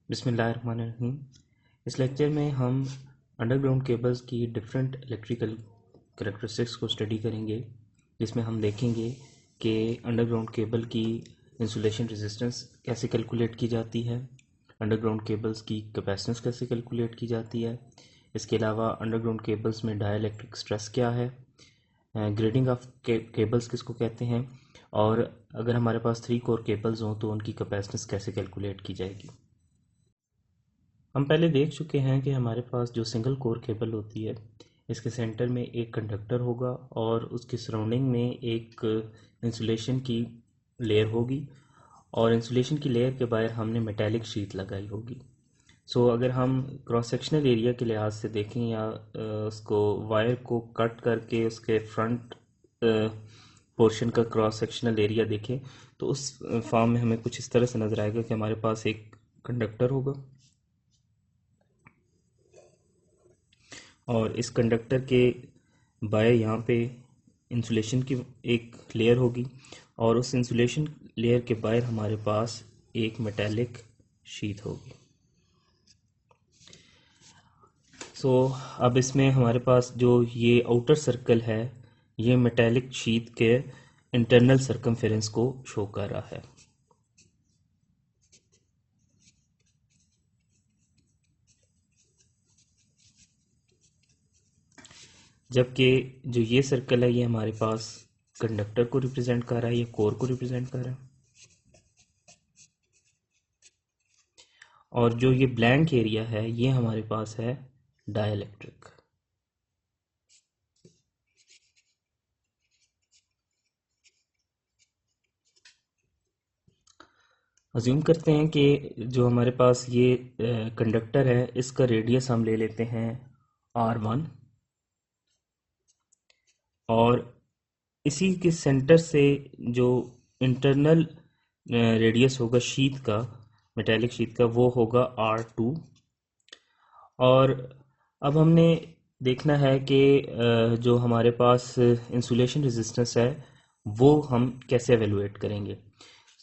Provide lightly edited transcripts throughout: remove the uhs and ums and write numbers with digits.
बिस्मिल्लाहिर्रहमानिर्रहीम। इस लेक्चर में हम अंडरग्राउंड केबल्स की डिफरेंट इलेक्ट्रिकल करैक्टरिस्टिक्स को स्टडी करेंगे, जिसमें हम देखेंगे कि अंडरग्राउंड केबल की इंसुलेशन रेजिस्टेंस कैसे कैलकुलेट की जाती है, अंडरग्राउंड केबल्स की कैपेसिटेंस कैसे कैलकुलेट की जाती है। इसके अलावा अंडरग्राउंड केबल्स में डाइलेक्ट्रिक स्ट्रेस क्या है, ग्रेडिंग ऑफ केबल्स किसको कहते हैं, और अगर हमारे पास 3 कोर केबल्स हों तो उनकी कैपेसिटेंस कैसे कैलकुलेट की जाएगी। हम पहले देख चुके हैं कि हमारे पास जो सिंगल कोर केबल होती है, इसके सेंटर में एक कंडक्टर होगा और उसकी सराउंडिंग में एक इंसुलेशन की लेयर होगी, और इंसुलेशन की लेयर के बाहर हमने मेटेलिक शीट लगाई होगी। अगर हम क्रॉस सेक्शनल एरिया के लिहाज से देखें या उसको वायर को कट करके उसके फ्रंट पोर्शन का क्रॉस सेक्शनल एरिया देखें तो उस फॉर्म में हमें कुछ इस तरह से नज़र आएगा कि हमारे पास एक कंडक्टर होगा और इस कंडक्टर के बाएं यहाँ पे इंसुलेशन की एक लेयर होगी, और उस इंसुलेशन लेयर के बाहर हमारे पास एक मेटेलिक शीट होगी। अब इसमें हमारे पास जो ये आउटर सर्कल है, ये मेटेलिक शीट के इंटरनल सर्कमफेरेंस को शो कर रहा है। जबकि जो ये सर्कल है, ये हमारे पास कंडक्टर को रिप्रेजेंट कर रहा है, ये कोर को रिप्रेजेंट कर रहा है। और जो ये ब्लैंक एरिया है, ये हमारे पास है डाइलेक्ट्रिक। अज्यूम करते हैं कि जो हमारे पास ये कंडक्टर है, इसका रेडियस हम ले लेते हैं R1, और इसी के सेंटर से जो इंटरनल रेडियस होगा शीट का, मेटेलिक शीट का, वो होगा R2। और अब हमने देखना है कि जो हमारे पास इंसुलेशन रेजिस्टेंस है वो हम कैसे एवेलुएट करेंगे।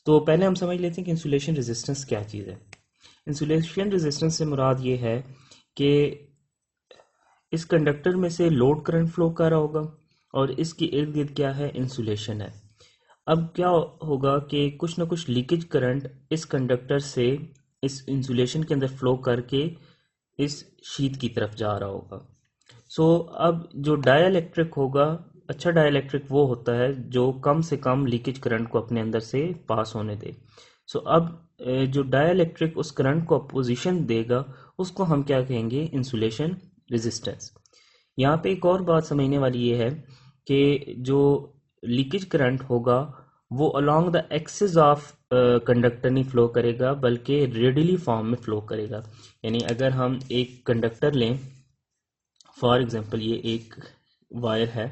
तो पहले हम समझ लेते हैं कि इंसुलेशन रेजिस्टेंस क्या चीज़ है। इंसुलेशन रेजिस्टेंस से मुराद ये है कि इस कंडक्टर में से लोड करंट फ्लो कर रहा होगा और इसके इर्द गिर्द क्या है, इंसुलेशन है। अब क्या होगा कि कुछ ना कुछ लीकेज करंट इस कंडक्टर से इस इंसुलेशन के अंदर फ्लो करके इस शीट की तरफ जा रहा होगा। अब जो डाइलेक्ट्रिक होगा, अच्छा डाइलेक्ट्रिक वो होता है जो कम से कम लीकेज करंट को अपने अंदर से पास होने दे। अब जो डाइलेक्ट्रिक उस करंट को अपोजिशन देगा, उसको हम क्या कहेंगे, इंसुलेशन रेजिस्टेंस। यहाँ पे एक और बात समझने वाली ये है कि जो लीकेज करंट होगा वो along the axis of conductor नहीं फ्लो करेगा, बल्कि रेडियली फॉर्म में फ्लो करेगा। यानी अगर हम एक कंडक्टर लें, फॉर एग्जांपल ये एक वायर है,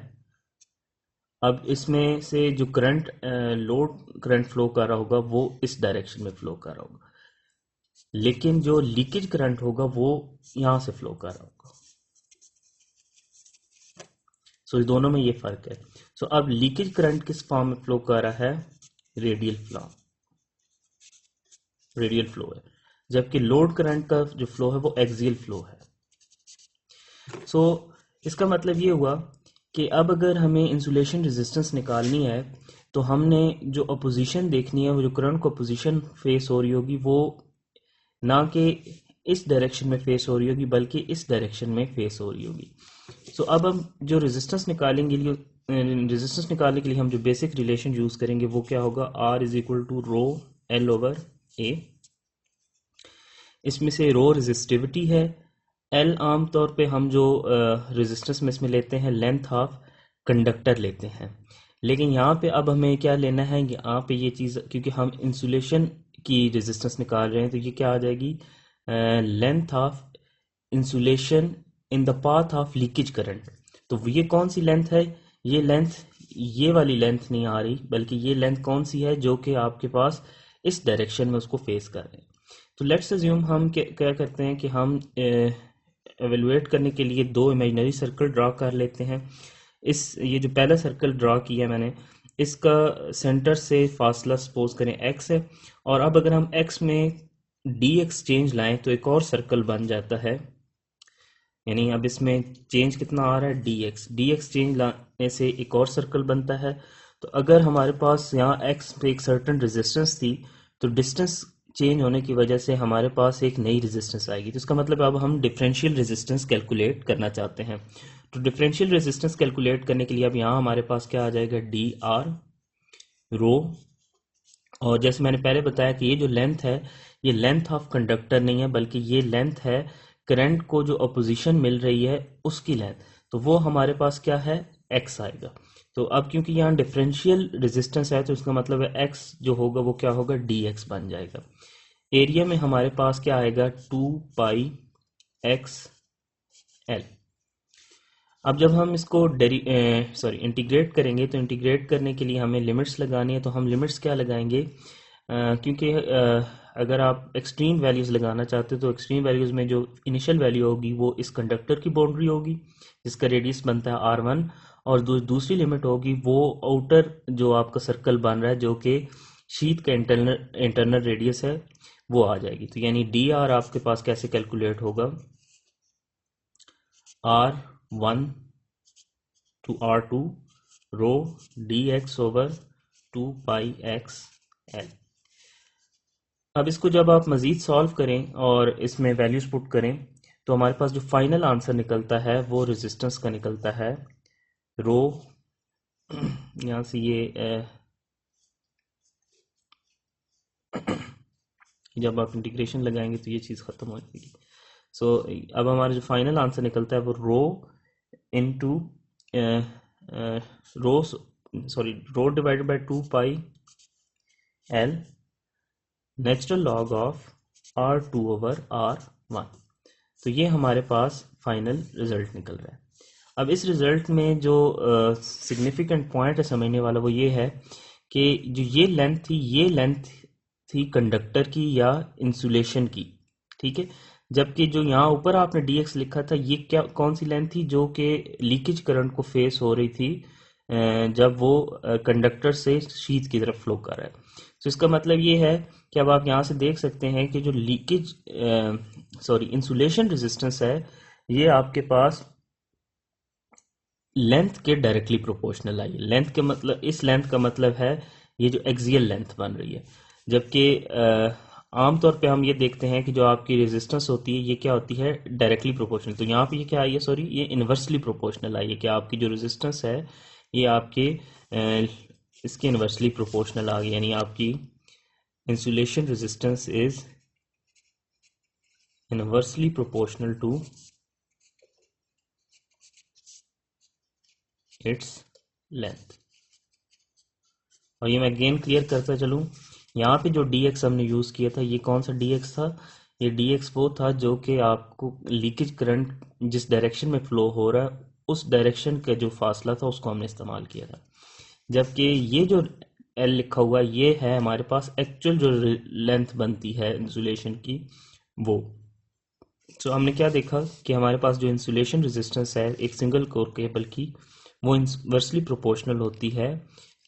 अब इसमें से जो करंट लोड करंट फ्लो कर रहा होगा वो इस डायरेक्शन में फ्लो कर रहा होगा, लेकिन जो लीकेज करंट होगा वो यहां से फ्लो कर रहा होगा। इस दोनों में ये फर्क है। अब लीकेज करंट किस फॉर्म में फ्लो कर रहा है, रेडियल फ्लो है, जबकि लोड करंट का जो फ्लो है वो एक्सियल फ्लो है। इसका मतलब ये हुआ कि अब अगर हमें इंसुलेशन रेजिस्टेंस निकालनी है तो हमने जो अपोजिशन देखनी है, वो जो करंट को अपोजिशन फेस हो रही होगी, वो ना कि इस डायरेक्शन में फेस हो रही होगी बल्कि इस डायरेक्शन में फेस हो रही होगी। अब हम जो रेजिस्टेंस निकालने के लिए हम जो बेसिक रिलेशन यूज करेंगे वो क्या होगा, R is equal to rho L over A। इसमें से रो रेजिस्टिविटी है, L आम तौर पे हम जो रेजिस्टेंस में इसमें लेते हैं लेंथ ऑफ कंडक्टर लेते हैं, लेकिन यहाँ पे अब हमें क्या लेना है, यहाँ पे ये चीज़, क्योंकि हम इंसुलेशन की रेजिस्टेंस निकाल रहे हैं, तो ये क्या आ जाएगी, length of insulation in the path of leakage current. तो ये कौन सी लेंथ है, ये लेंथ, ये वाली लेंथ नहीं आ रही, बल्कि ये लेंथ कौन सी है, जो कि आपके पास इस डायरेक्शन में उसको फेस कर रहे हैं। तो लेट्स अज्यूम हम क्या करते हैं कि हम एवेलुएट करने के लिए दो इमेजिनरी सर्कल ड्रा कर लेते हैं। ये जो पहला सर्कल ड्रा किया मैंने, इसका सेंटर से फासला सपोज करें x है, और अब अगर हम x में डी एक्सचेंज लाएं तो एक और सर्कल बन जाता है, यानी अब इसमें चेंज कितना आ रहा है, डी एक्स चेंज लाने से एक और सर्कल बनता है। तो अगर हमारे पास यहाँ एक्स पे एक सर्टन रेजिस्टेंस थी, तो डिस्टेंस चेंज होने की वजह से हमारे पास एक नई रेजिस्टेंस आएगी। तो इसका मतलब अब हम डिफरेंशियल रेजिस्टेंस कैलकुलेट करना चाहते हैं। तो डिफरेंशियल रेजिस्टेंस कैलकुलेट करने के लिए अब यहाँ हमारे पास क्या आ जाएगा, डी आर रो। और जैसे मैंने पहले बताया कि ये जो लेंथ है, ये लेंथ ऑफ कंडक्टर नहीं है, बल्कि ये लेंथ है करंट को जो अपोजिशन मिल रही है उसकी लेंथ। तो वो हमारे पास क्या है, एक्स आएगा। तो अब क्योंकि यहाँ डिफरेंशियल रेजिस्टेंस है, तो इसका मतलब है एक्स जो होगा वो क्या होगा, डी एक्स बन जाएगा। एरिया में हमारे पास क्या आएगा, 2 पाई एक्स एल। अब जब हम इसको इंटीग्रेट करेंगे, तो इंटीग्रेट करने के लिए हमें लिमिट्स लगानी है। तो हम लिमिट्स क्या लगाएंगे, क्योंकि अगर आप एक्सट्रीम वैल्यूज़ लगाना चाहते हो, तो एक्सट्रीम वैल्यूज़ में जो इनिशियल वैल्यू होगी वो इस कंडक्टर की बाउंड्री होगी जिसका रेडियस बनता है R1, और दूसरी लिमिट होगी वो आउटर जो आपका सर्कल बन रहा है जो कि शीट का इंटरनल रेडियस है, वो आ जाएगी। तो यानी डी आर आपके पास कैसे कैलकुलेट होगा, R1 to R2 rho dx over 2 pi x l. अब इसको जब आप मज़ीद सॉल्व करें और इसमें वैल्यूज़ पुट करें, तो हमारे पास जो फाइनल आंसर निकलता है वो रेजिस्टेंस का निकलता है रो। यहाँ से ये जब आप इंटीग्रेशन लगाएंगे तो ये चीज़ ख़त्म हो जाएगी। सो अब हमारा जो फाइनल आंसर निकलता है वो rho into rho rho divided by 2 pi L natural log of R2 over R1। तो ये हमारे पास फाइनल रिजल्ट निकल रहा है। अब इस रिजल्ट में जो सिग्निफिकेंट पॉइंट है समझने वाला वो ये है कि जो ये लेंथ थी, ये लेंथ थी कंडक्टर की या इंसुलेशन की, ठीक है। जबकि जो यहाँ ऊपर आपने dx लिखा था, ये क्या कौन सी लेंथ थी, जो कि लीकेज करंट को फेस हो रही थी जब वो कंडक्टर से शीट की तरफ फ्लो कर रहा है। तो इसका मतलब ये है कि अब आप यहाँ से देख सकते हैं कि जो लीकेज इंसुलेशन रेजिस्टेंस है, ये आपके पास लेंथ के डायरेक्टली प्रोपोर्शनल आई है। लेंथ के मतलब, इस लेंथ का मतलब है ये जो एक्सियल लेंथ बन रही है। जबकि आमतौर पे हम ये देखते हैं कि जो आपकी रेजिस्टेंस होती है ये क्या होती है, डायरेक्टली प्रोपोर्शनल। तो यहाँ पे ये क्या आई है, सॉरी, ये इन्वर्सली प्रोपोर्शनल आई है कि आपकी जो रेजिस्टेंस है ये आपके इसके इन्वर्सली प्रोपोर्शनल आ गई, यानी आपकी insulation resistance is inversely proportional to its length. और ये मैं अगेन क्लियर करता चलूँ, यहाँ पे जो dx हमने यूज़ किया था, ये कौन सा dx था, ये dx वो था जो कि आपको लीकेज करंट जिस डायरेक्शन में फ्लो हो रहा है उस डायरेक्शन का जो फासला था उसको हमने इस्तेमाल किया था। जबकि ये जो L लिखा हुआ ये है हमारे पास एक्चुअल जो लेंथ बनती है इंसुलेशन की, वो। तो हमने क्या देखा कि हमारे पास जो इंसुलेशन रेजिस्टेंस है एक सिंगल कोर केबल की, वो इन्वर्सली प्रोपोर्शनल होती है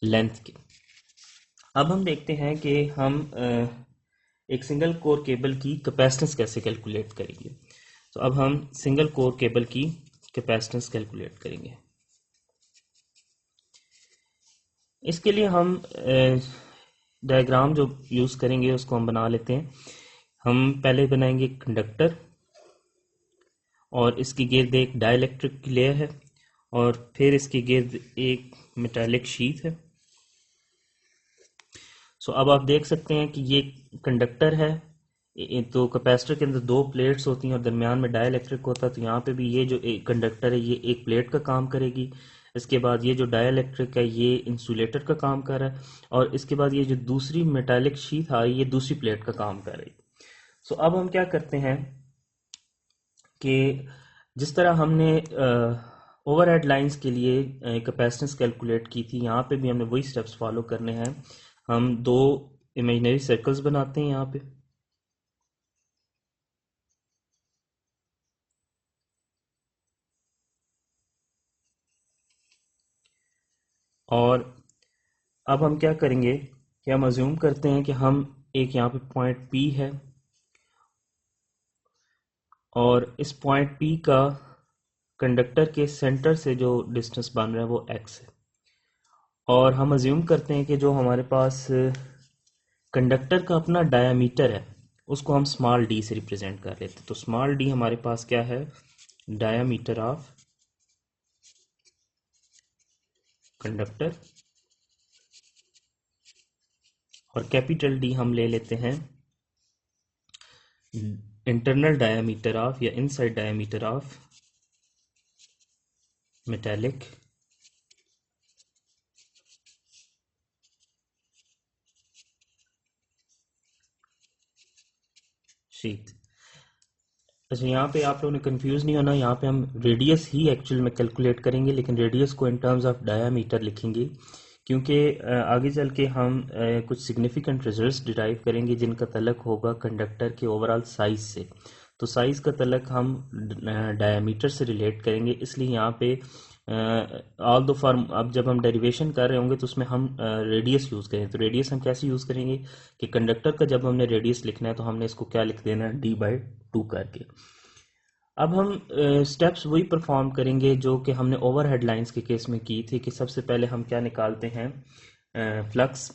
लेंथ के। अब हम देखते हैं कि हम एक सिंगल कोर केबल की कैपेसिटेंस कैसे कैलकुलेट करेंगे। तो अब हम सिंगल कोर केबल की कैपेसिटेंस कैलकुलेट करेंगे। इसके लिए हम डायग्राम जो यूज़ करेंगे उसको हम बना लेते हैं। हम पहले बनाएंगे कंडक्टर, और इसकी गिर्द एक डाइलेक्ट्रिक की लेयर है, और फिर इसकी गिर्द एक मेटालिक शीट है। सो अब आप देख सकते हैं कि ये कंडक्टर है, तो कैपेसिटर के अंदर 2 प्लेट्स होती हैं और दरमियान में डाइलेक्ट्रिक होता है। तो यहाँ पे भी ये जो एक कंडक्टर है ये एक प्लेट का काम करेगी। इसके बाद ये जो डाइलेक्ट्रिक है ये इंसुलेटर का काम कर रहा है, और इसके बाद ये जो दूसरी मेटालिक शीट है ये दूसरी प्लेट का काम कर रही है। सो अब हम क्या करते हैं कि जिस तरह हमने ओवरहेड लाइंस के लिए कैपेसिटेंस कैलकुलेट की थी, यहाँ पे भी हमने वही स्टेप्स फॉलो करने हैं। हम 2 इमेजिनरी सर्कल्स बनाते हैं यहाँ पे, और अब हम क्या करेंगे कि हम अज्यूम करते हैं कि हम एक यहाँ पे पॉइंट P है और इस पॉइंट P का कंडक्टर के सेंटर से जो डिस्टेंस बन रहा है वो x है। और हम अज्यूम करते हैं कि जो हमारे पास कंडक्टर का अपना डायामीटर है उसको हम स्मॉल d से रिप्रेजेंट कर लेते हैं। तो स्मॉल d हमारे पास क्या है, डायामीटर ऑफ कंडक्टर, और कैपिटल D हम ले लेते हैं इंटरनल डायामीटर ऑफ या inside diameter of metallic sheet. अच्छा, यहाँ पे आप लोगों ने कंफ्यूज नहीं होना, यहाँ पे हम रेडियस ही एक्चुअल में कैलकुलेट करेंगे, लेकिन रेडियस को इन टर्म्स ऑफ डायामीटर लिखेंगे, क्योंकि आगे चल के हम कुछ सिग्निफिकेंट रिजल्ट्स डिराइव करेंगे जिनका तल्लक होगा कंडक्टर के ओवरऑल साइज से। तो साइज का तल्लक हम डायामीटर से रिलेट करेंगे, इसलिए यहाँ पे ऑल द फॉर्म अब जब हम डेरिवेशन कर रहे होंगे तो उसमें हम रेडियस यूज़ करें। तो रेडियस हम कैसे यूज़ करेंगे कि कंडक्टर का जब हमने रेडियस लिखना है तो हमने इसको क्या लिख देना है, d/2 करके। अब हम स्टेप्स वही परफॉर्म करेंगे जो कि हमने ओवर हेडलाइंस के केस में की थी, कि सबसे पहले हम क्या निकालते हैं, फ्लक्स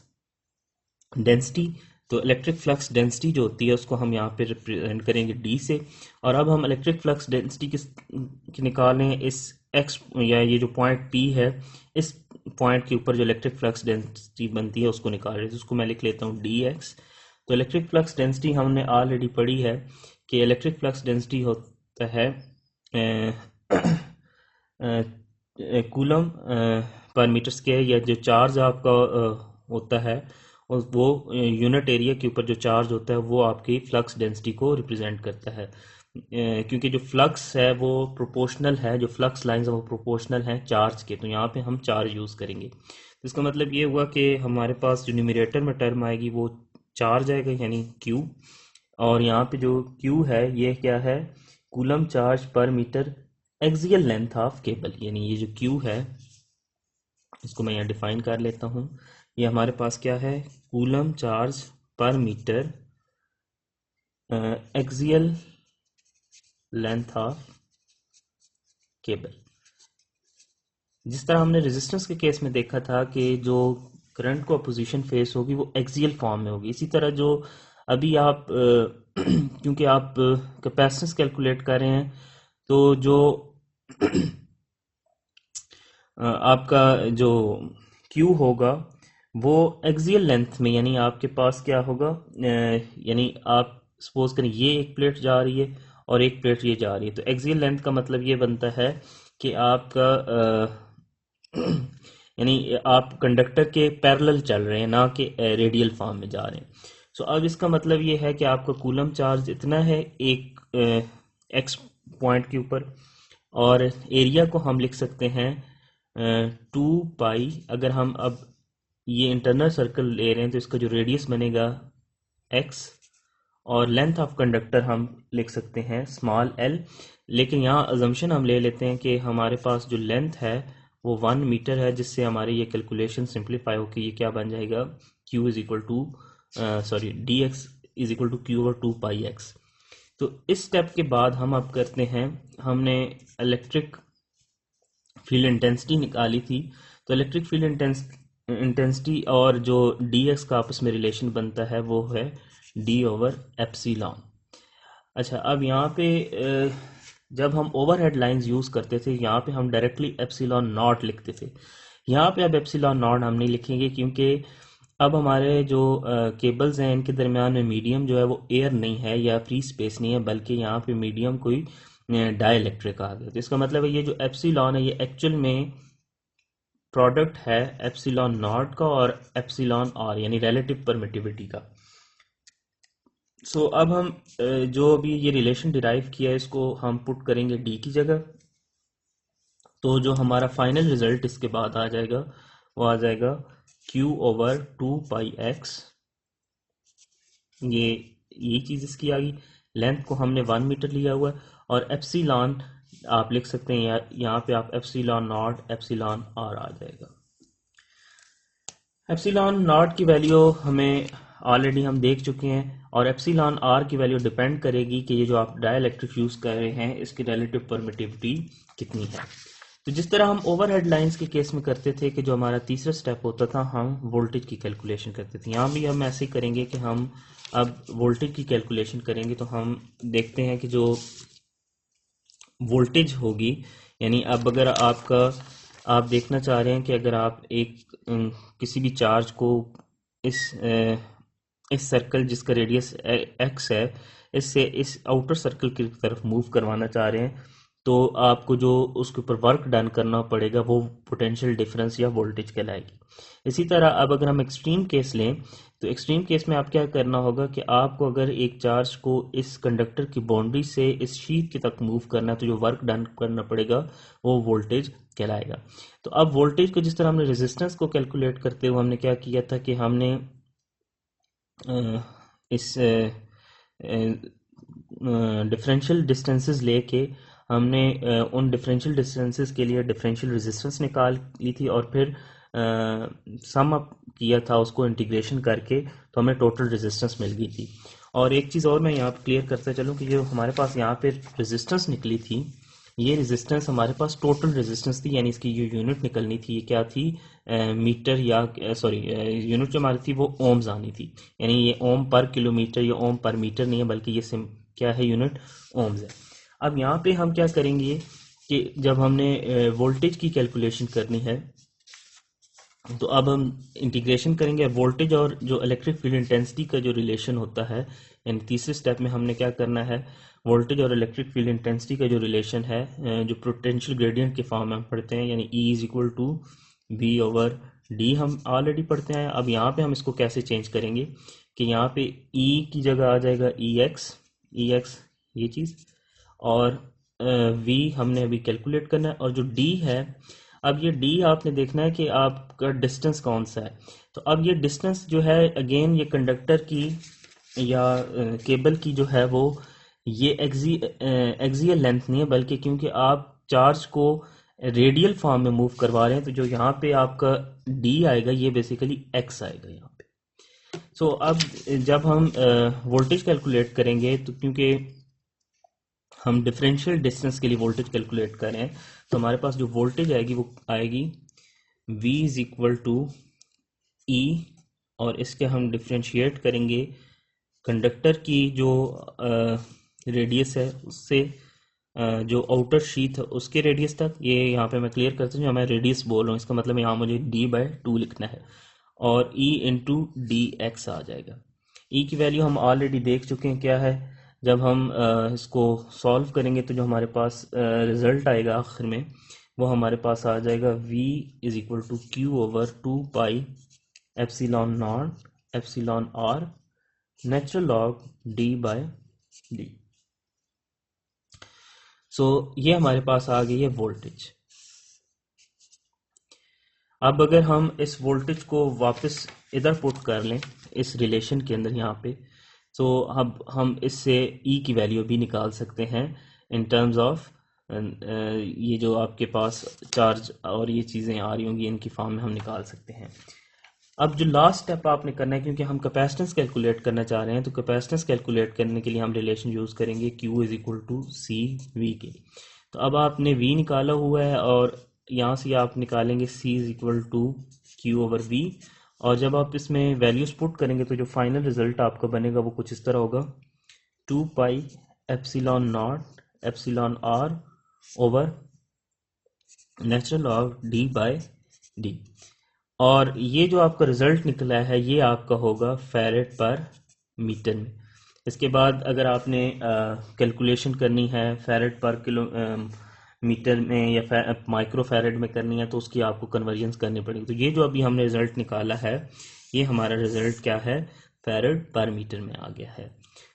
डेंसिटी। तो इलेक्ट्रिक फ्लक्स डेंसिटी जो होती है उसको हम यहाँ पे रिप्रेजेंट करेंगे D से। और अब हम इलेक्ट्रिक फ्लक्स डेंसिटी की निकाल रहे हैं इस x या ये जो पॉइंट P है, इस पॉइंट के ऊपर जो इलेक्ट्रिक फ्लक्स डेंसिटी बनती है उसको निकाल रहे हैं। तो उसको मैं लिख लेता हूँ dx। तो इलेक्ट्रिक फ्लक्स डेंसिटी हमने ऑलरेडी पढ़ी है कि इलेक्ट्रिक फ्लक्स डेंसिटी होता है कूलम पर मीटर स्क्वायर, या जो चार्ज आपका होता है और वो यूनिट एरिया के ऊपर जो चार्ज होता है वो आपकी फ्लक्स डेंसिटी को रिप्रेजेंट करता है। क्योंकि जो फ्लक्स है वो प्रोपोर्शनल है, जो फ्लक्स लाइंस है वो प्रोपोर्शनल हैं चार्ज के, तो यहाँ पे हम चार्ज यूज़ करेंगे। तो इसका मतलब ये हुआ कि हमारे पास जो न्यूमरेटर में टर्म आएगी वो चार्ज आएगा यानी Q, और यहाँ पे जो Q है ये क्या है, coulomb charge per meter axial length of cable, यानी ये जो Q है इसको मैं यहाँ डिफाइन कर लेता हूँ। ये हमारे पास क्या है, coulomb charge per meter axial length of cable. जिस तरह हमने रेजिस्टेंस के केस में देखा था कि जो करंट को अपोजिशन फेस होगी वो एक्सियल फॉर्म में होगी, इसी तरह जो अभी आप क्योंकि आप कैपेसिटेंस कैलकुलेट कर रहे हैं तो जो आपका जो Q होगा वो एक्सियल लेंथ में, यानी आपके पास क्या होगा, यानी आप सपोज करें ये एक प्लेट जा रही है और एक प्लेट ये जा रही है, तो एक्सियल लेंथ का मतलब ये बनता है कि आपका यानी आप कंडक्टर के पैरेलल चल रहे हैं, ना कि रेडियल फॉर्म में जा रहे हैं। सो अब इसका मतलब ये है कि आपका कूलम चार्ज इतना है एक एक्स पॉइंट के ऊपर, और एरिया को हम लिख सकते हैं 2 पाई। अगर हम अब ये इंटरनल सर्कल ले रहे हैं तो इसका जो रेडियस बनेगा x, और लेंथ ऑफ कंडक्टर हम लिख सकते हैं स्मॉल l। लेकिन यहाँ अजम्पशन हम ले लेते हैं कि हमारे पास जो लेंथ है वो 1 मीटर है, जिससे हमारी ये कैलकुलेशन सिंप्लीफाई होकर ये क्या बन जाएगा, q is equal to dx is equal to Q over 2 pi x। तो इस स्टेप के बाद हम अब करते हैं, हमने इलेक्ट्रिक फील्ड इंटेंसिटी निकाली थी, तो इलेक्ट्रिक फील्ड इंटेंसिटी और जो dx का आपस में रिलेशन बनता है वो है d ओवर एप्सिलॉन। अच्छा, अब यहाँ पे जब हम ओवरहेड लाइंस यूज़ करते थे यहाँ पे हम डायरेक्टली एप्सिलॉन नॉट लिखते थे। यहाँ पे अब एप्सिलॉन नॉट हम नहीं लिखेंगे, क्योंकि अब हमारे जो केबल्स हैं इनके दरमियान में मीडियम जो है वो एयर नहीं है या फ्री स्पेस नहीं है, बल्कि यहाँ पे मीडियम कोई डाइलेक्ट्रिक आ गया। तो इसका मतलब है ये जो एप्सिलॉन है ये एक्चुअल में प्रोडक्ट है एप्सिलॉन नॉट का और एप्सिलॉन आर यानी रिलेटिव परमिटिविटी का। सो अब हम जो अभी ये रिलेशन डिराइव किया है इसको हम पुट करेंगे डी की जगह, तो जो हमारा फाइनल रिजल्ट इसके बाद आ जाएगा वो आ जाएगा Q ओवर 2 पाई x। ये चीज़ इसकी आ गई, लेंथ को हमने 1 मीटर लिया हुआ है, और एप्सिलॉन आप लिख सकते हैं यहाँ पे आप एप्सिलॉन नॉट एप्सिलॉन आर आ जाएगा। एप्सिलॉन नॉट की वैल्यू हमें ऑलरेडी हम देख चुके हैं, और एप्सिलॉन आर की वैल्यू डिपेंड करेगी कि ये जो आप डाइलेक्ट्रिक यूज़ कर रहे हैं इसकी रिलेटिव परमिटिविटी कितनी है। तो जिस तरह हम ओवरहेड लाइंस के केस में करते थे कि जो हमारा तीसरा स्टेप होता था, हम वोल्टेज की कैलकुलेशन करते थे, यहाँ भी हम ऐसे ही करेंगे कि हम अब वोल्टेज की कैलकुलेशन करेंगे। तो हम देखते हैं कि जो वोल्टेज होगी, यानी अब अगर आप देखना चाह रहे हैं कि अगर आप किसी भी चार्ज को इस सर्कल जिसका रेडियस एक्स है, इससे इस आउटर सर्कल की तरफ मूव करवाना चाह रहे हैं, तो आपको जो उसके ऊपर वर्क डन करना पड़ेगा वो पोटेंशियल डिफरेंस या वोल्टेज कहलाएगी। इसी तरह अब अगर हम एक्सट्रीम केस लें, तो एक्सट्रीम केस में आप क्या करना होगा कि आपको अगर एक चार्ज को इस कंडक्टर की बाउंड्री से इस शीट के तक मूव करना है, तो जो वर्क डन करना पड़ेगा वो वोल्टेज कहलाएगा। तो अब वोल्टेज को जिस तरह हमने रेजिस्टेंस को कैलकुलेट करते हुए हमने क्या किया था कि हमने इस डिफरेंशियल डिस्टेंसेस लेके हमने उन डिफरेंशियल डिस्टेंसेस के लिए डिफरेंशियल रेजिस्टेंस निकाल ली थी, और फिर सम अप किया था उसको इंटीग्रेशन करके, तो हमें टोटल रेजिस्टेंस मिल गई थी। और एक चीज़ और मैं यहाँ पर क्लियर करता चलूँ कि जो हमारे पास यहाँ पे रेजिस्टेंस निकली थी, ये रेजिस्टेंस हमारे पास टोटल रेजिस्टेंस थी, यानी इसकी जो यूनिट निकलनी थी ये क्या थी, मीटर या सॉरी यूनिट जो हमारी थी वो ओम्स आनी थी, यानी ये ओम पर किलोमीटर या ओम पर मीटर नहीं है, बल्कि ये क्या है, यूनिट ओम्स है। अब यहाँ पे हम क्या करेंगे कि जब हमने वोल्टेज की कैलकुलेशन करनी है, तो अब हम इंटीग्रेशन करेंगे वोल्टेज और जो इलेक्ट्रिक फील्ड इंटेंसिटी का जो रिलेशन होता है, यानी तीसरे स्टेप में हमने क्या करना है, वोल्टेज और इलेक्ट्रिक फील्ड इंटेंसिटी का जो रिलेशन है, जो पोटेंशियल ग्रेडियंट के फॉर्म में हम पढ़ते हैं, यानी E is equal to B over D, हम ऑलरेडी पढ़ते हैं। अब यहाँ पे हम इसको कैसे चेंज करेंगे कि यहाँ पे E की जगह आ जाएगा ई एक्स ये चीज़, और V हमने अभी कैलकुलेट करना है, और जो D है, अब ये D आपने देखना है कि आपका डिस्टेंस कौन सा है। तो अब ये डिस्टेंस जो है, अगेन ये कंडक्टर की या केबल की जो है वो ये एक्सियल लेंथ नहीं है, बल्कि क्योंकि आप चार्ज को रेडियल फॉर्म में मूव करवा रहे हैं, तो जो यहाँ पे आपका D आएगा ये बेसिकली X आएगा यहाँ पे। सो अब जब हम वोल्टेज कैलकुलेट करेंगे, तो क्योंकि हम डिफरेंशियल डिस्टेंस के लिए वोल्टेज कैलकुलेट करें, तो हमारे पास जो वोल्टेज आएगी वो आएगी V इज इक्वल टू ई, और इसके हम डिफ्रेंशिएट करेंगे कंडक्टर की जो रेडियस है उससे जो आउटर शीट है उसके रेडियस तक। ये यहाँ पे मैं क्लियर करता हूँ, जो मैं रेडियस बोल रहा हूँ इसका मतलब यहाँ मुझे D/2 लिखना है, और E इंटू डी एक्स आ जाएगा। E की वैल्यू हम ऑलरेडी देख चुके हैं क्या है। जब हम इसको सॉल्व करेंगे तो जो हमारे पास रिजल्ट आएगा आखिर में, वो हमारे पास आ जाएगा V is equal to Q over 2 pi epsilon naught epsilon are natural log D/d। सो ये हमारे पास आ गई है वोल्टेज। अब अगर हम इस वोल्टेज को वापस इधर पुट कर लें इस रिलेशन के अंदर यहाँ पे, तो अब हम इससे E की वैल्यू भी निकाल सकते हैं इन टर्म्स ऑफ ये जो आपके पास चार्ज और ये चीज़ें आ रही होंगी, इनकी फॉर्म में हम निकाल सकते हैं। अब जो लास्ट स्टेप आपने करना है, क्योंकि हम कैपेसिटेंस कैलकुलेट करना चाह रहे हैं, तो कैपेसिटेंस कैलकुलेट करने के लिए हम रिलेशन यूज़ करेंगे Q is equal to C V के। तो अब आपने V निकाला हुआ है, और यहाँ से आप निकालेंगे C is equal to Q over V, और जब आप इसमें वैल्यूज पुट करेंगे तो जो फाइनल रिजल्ट आपका बनेगा वो कुछ इस तरह होगा, 2 pi epsilon naught epsilon r over natural log D/d। और ये जो आपका रिजल्ट निकला है ये आपका होगा फैरेड पर मीटर में। इसके बाद अगर आपने कैलकुलेशन करनी है फैरेड पर किलो मीटर में या माइक्रो फैरेड में करनी है, तो उसकी आपको कन्वर्जन करनी पड़ेगी। तो ये जो अभी हमने रिजल्ट निकाला है, ये हमारा रिजल्ट क्या है, फैरेड पर मीटर में आ गया है।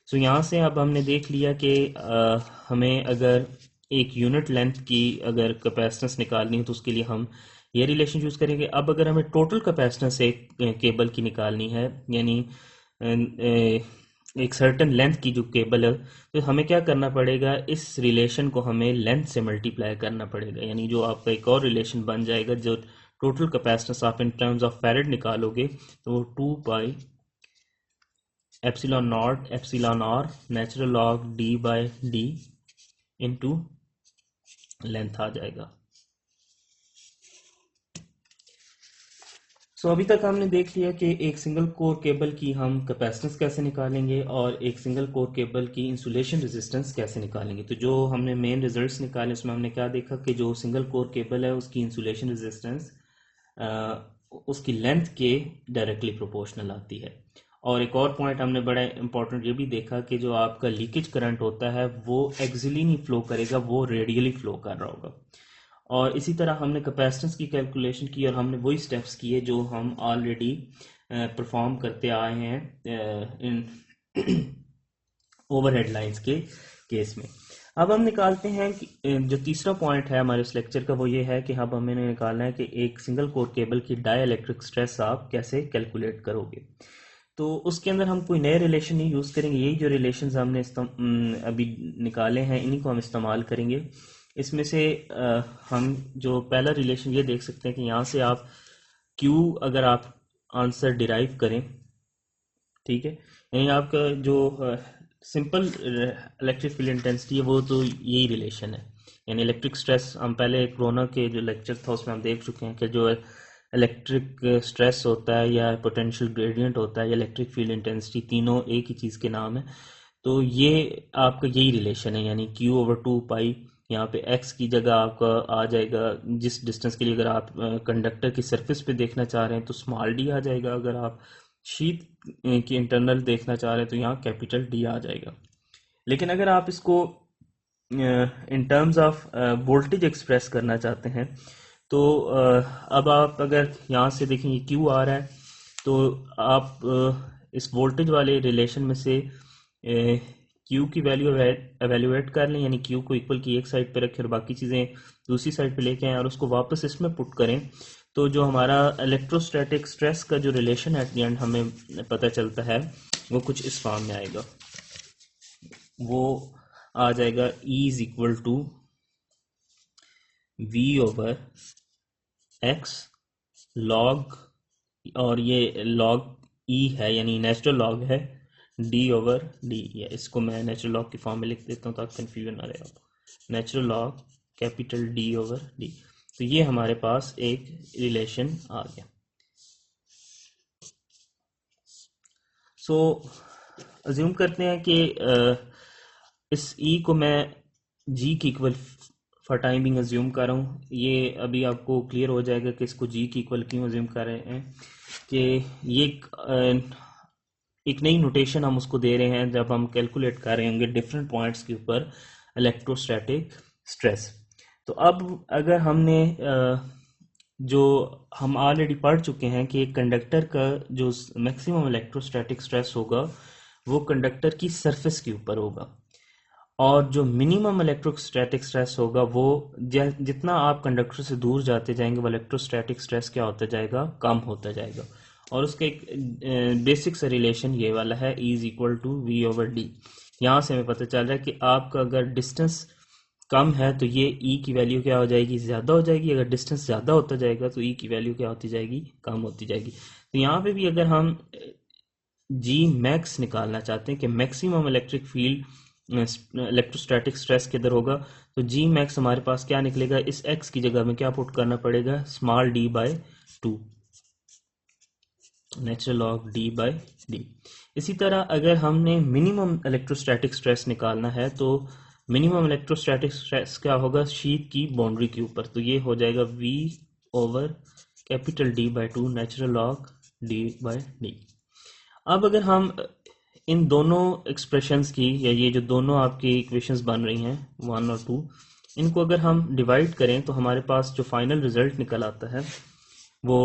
सो यहाँ से अब हमने देख लिया कि हमें अगर एक यूनिट लेंथ की अगर कैपेसिटेंस निकालनी है तो उसके लिए हम ये रिलेशन यूज करेंगे। अब अगर हमें टोटल कैपेसिटेंस एक केबल की निकालनी है, यानी एक सर्टेन लेंथ की जो केबल है, तो हमें क्या करना पड़ेगा, इस रिलेशन को हमें लेंथ से मल्टीप्लाई करना पड़ेगा, यानी जो आपका एक और रिलेशन बन जाएगा, जो टोटल कैपेसिटेंस आप इन टर्म्स ऑफ फैरेड निकालोगे तो वो 2 pi epsilon naught epsilon are natural log D by D into length आ जाएगा। सो अभी तक हमने देख लिया कि एक सिंगल कोर केबल की हम कैपेसिटेंस कैसे निकालेंगे और एक सिंगल कोर केबल की इंसुलेशन रेजिस्टेंस कैसे निकालेंगे। तो जो हमने मेन रिजल्ट्स निकाले उसमें हमने क्या देखा कि जो सिंगल कोर केबल है उसकी इंसुलेशन रेजिस्टेंस उसकी लेंथ के डायरेक्टली प्रोपोर्शनल आती है। और एक और पॉइंट हमने बड़ा इंपॉर्टेंट ये भी देखा कि जो आपका लीकेज करंट होता है वो एक्सियली नहीं फ्लो करेगा, वो रेडियली फ्लो कर रहा होगा। और इसी तरह हमने कैपेसिटेंस की कैलकुलेशन की और हमने वही स्टेप्स किए जो हम ऑलरेडी परफॉर्म करते आए हैं इन ओवरहेड लाइंस के केस में। अब हम निकालते हैं कि जो तीसरा पॉइंट है हमारे इस लेक्चर का वो ये है कि अब हमें निकालना है कि एक सिंगल कोर केबल की डाइलेक्ट्रिक स्ट्रेस आप कैसे कैलकुलेट करोगे। तो उसके अंदर हम कोई नए रिलेशन नहीं यूज़ करेंगे, यही जो रिलेशंस हमने अभी निकाले हैं इन्हीं को हम इस्तेमाल करेंगे। इसमें से हम जो पहला रिलेशन ये देख सकते हैं कि यहाँ से आप Q अगर आप आंसर डिराइव करें, ठीक है, यानी आपका जो सिंपल इलेक्ट्रिक फील्ड इंटेंसिटी है वो तो यही रिलेशन है। यानी इलेक्ट्रिक स्ट्रेस हम पहले कोरोना के जो लेक्चर था उसमें हम देख चुके हैं कि जो इलेक्ट्रिक स्ट्रेस होता है या पोटेंशियल ग्रेडियंट होता है या इलेक्ट्रिक फील्ड इंटेंसिटी, तीनों एक ही चीज़ के नाम है। तो ये आपका यही रिलेशन है, यानी Q/2 पाई। यहाँ पे x की जगह आपका आ जाएगा जिस डिस्टेंस के लिए, अगर आप कंडक्टर की सरफेस पे देखना चाह रहे हैं तो स्मॉल d आ जाएगा, अगर आप शीट की इंटरनल देखना चाह रहे हैं तो यहाँ कैपिटल D आ जाएगा। लेकिन अगर आप इसको in terms of voltage express करना चाहते हैं तो अब आप अगर यहाँ से देखेंगे Q आ रहा है तो आप इस वोल्टेज वाले रिलेशन में से Q की वैल्यू एवेल्युएट कर लें, यानी Q को इक्वल की एक साइड पे रखें और बाकी चीज़ें दूसरी साइड पे लेके आएं और उसको वापस इसमें पुट करें। तो जो हमारा इलेक्ट्रोस्टैटिक स्ट्रेस का जो रिलेशन एट द एंड हमें पता चलता है वो कुछ इस फॉर्म में आएगा। वो आ जाएगा E is equal to V/X log, और ये लॉग E है यानी नेचुरल लॉग है D/D, या इसको मैं नेचुरल लॉग की फॉर्म में लिख देता हूँ ताकि कंफ्यूजन ना रहे आपको। Natural log capital D/D। तो ये हमारे पास एक रिलेशन आ गया। सो अज्यूम करते हैं कि इस E को मैं G की equal for time being assume कर रहा हूँ। ये अभी आपको क्लियर हो जाएगा कि इसको G की इक्वल क्यों अज्यूम कर रहे हैं, कि ये एक नई नोटेशन हम उसको दे रहे हैं जब हम कैलकुलेट कर रहे होंगे डिफरेंट पॉइंट्स के ऊपर इलेक्ट्रोस्टैटिक स्ट्रेस। तो अब अगर हमने जो हम ऑलरेडी पढ़ चुके हैं कि एक कंडक्टर का जो मैक्सिमम इलेक्ट्रोस्टैटिक स्ट्रेस होगा वो कंडक्टर की सरफेस के ऊपर होगा, और जो मिनिमम इलेक्ट्रोस्टैटिक स्ट्रेस होगा वो जितना आप कंडक्टर से दूर जाते जाएंगे वो इलेक्ट्रोस्टैटिक स्ट्रेस क्या होता जाएगा, कम होता जाएगा। और उसका एक बेसिक सा रिलेशन ये वाला है, E is equal to V/D। यहाँ से हमें पता चल रहा है कि आपका अगर डिस्टेंस कम है तो ये E की वैल्यू क्या हो जाएगी, ज़्यादा हो जाएगी। अगर डिस्टेंस ज़्यादा होता जाएगा तो E की वैल्यू क्या होती जाएगी, कम होती जाएगी। तो यहाँ पे भी अगर हम G मैक्स निकालना चाहते हैं कि maximum electric field electrostatic stress किधर होगा, तो G मैक्स हमारे पास क्या निकलेगा, इस x की जगह में क्या पुट करना पड़ेगा, small d/2 natural log d/d। इसी तरह अगर हमने मिनिमम इलेक्ट्रोस्टैटिक स्ट्रेस निकालना है तो मिनिमम इलेक्ट्रोस्टैटिक स्ट्रेस क्या होगा, शीट की बाउंड्री के ऊपर, तो ये हो जाएगा V/कैपिटल D/2 नेचुरल लॉग d/d। अब अगर हम इन दोनों एक्सप्रेशंस की, या ये जो दोनों आपकी इक्वेशंस बन रही हैं 1 और 2, इनको अगर हम डिवाइड करें तो हमारे पास जो फाइनल रिजल्ट निकल आता है वो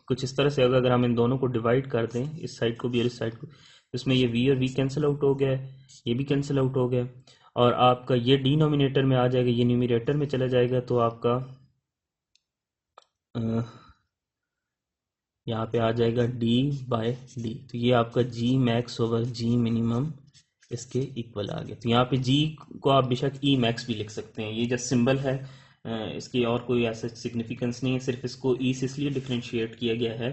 कुछ इस तरह से होगा। अगर हम इन दोनों को डिवाइड कर दें, इस साइड को भी और इस साइड को, इसमें ये V और V कैंसिल आउट हो गया, ये भी कैंसिल आउट हो गया, और आपका ये डिनोमिनेटर में आ जाएगा, ये न्यूमरेटर में चला जाएगा, तो आपका यहाँ पे आ जाएगा D/D। तो ये आपका G max over G minimum इसके इक्वल आ गया। तो यहाँ पे G को आप बेशक E मैक्स भी लिख सकते हैं, ये जस्ट सिंबल है, इसकी और कोई ऐसा सिग्निफिकेंस नहीं है। सिर्फ इसको E से इसलिए डिफ्रेंशिएट किया गया है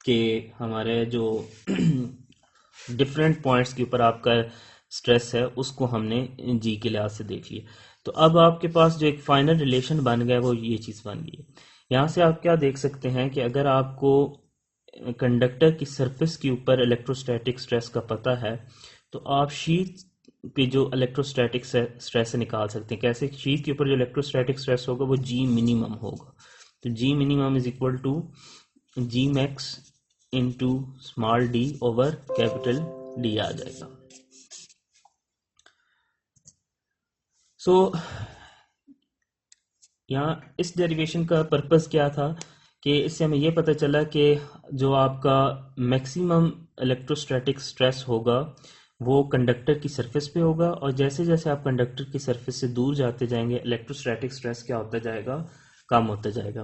कि हमारे जो डिफरेंट पॉइंट्स के ऊपर आपका स्ट्रेस है उसको हमने जी के लिहाज से देख लिया। तो अब आपके पास जो एक फाइनल रिलेशन बन गया वो ये चीज़ बन गई है। यहाँ से आप क्या देख सकते हैं कि अगर आपको कंडक्टर की सरफेस के ऊपर इलेक्ट्रोस्टैटिक स्ट्रेस का पता है तो आप शीट पे जो इलेक्ट्रोस्टैटिक स्ट्रेस निकाल सकते हैं। कैसे? शीट के ऊपर जो इलेक्ट्रोस्टैटिक स्ट्रेस होगा वो जी मिनिमम होगा। तो G minimum is equal to G max into small D over capital D आ जाएगा। सो यहाँ इस डेरिवेशन का पर्पस क्या था कि इससे हमें यह पता चला कि जो आपका मैक्सिमम इलेक्ट्रोस्टैटिक स्ट्रेस होगा वो कंडक्टर की सरफेस पे होगा, और जैसे जैसे आप कंडक्टर की सरफेस से दूर जाते जाएंगे इलेक्ट्रोस्टैटिक स्ट्रेस क्या होता जाएगा? कम होता जाएगा।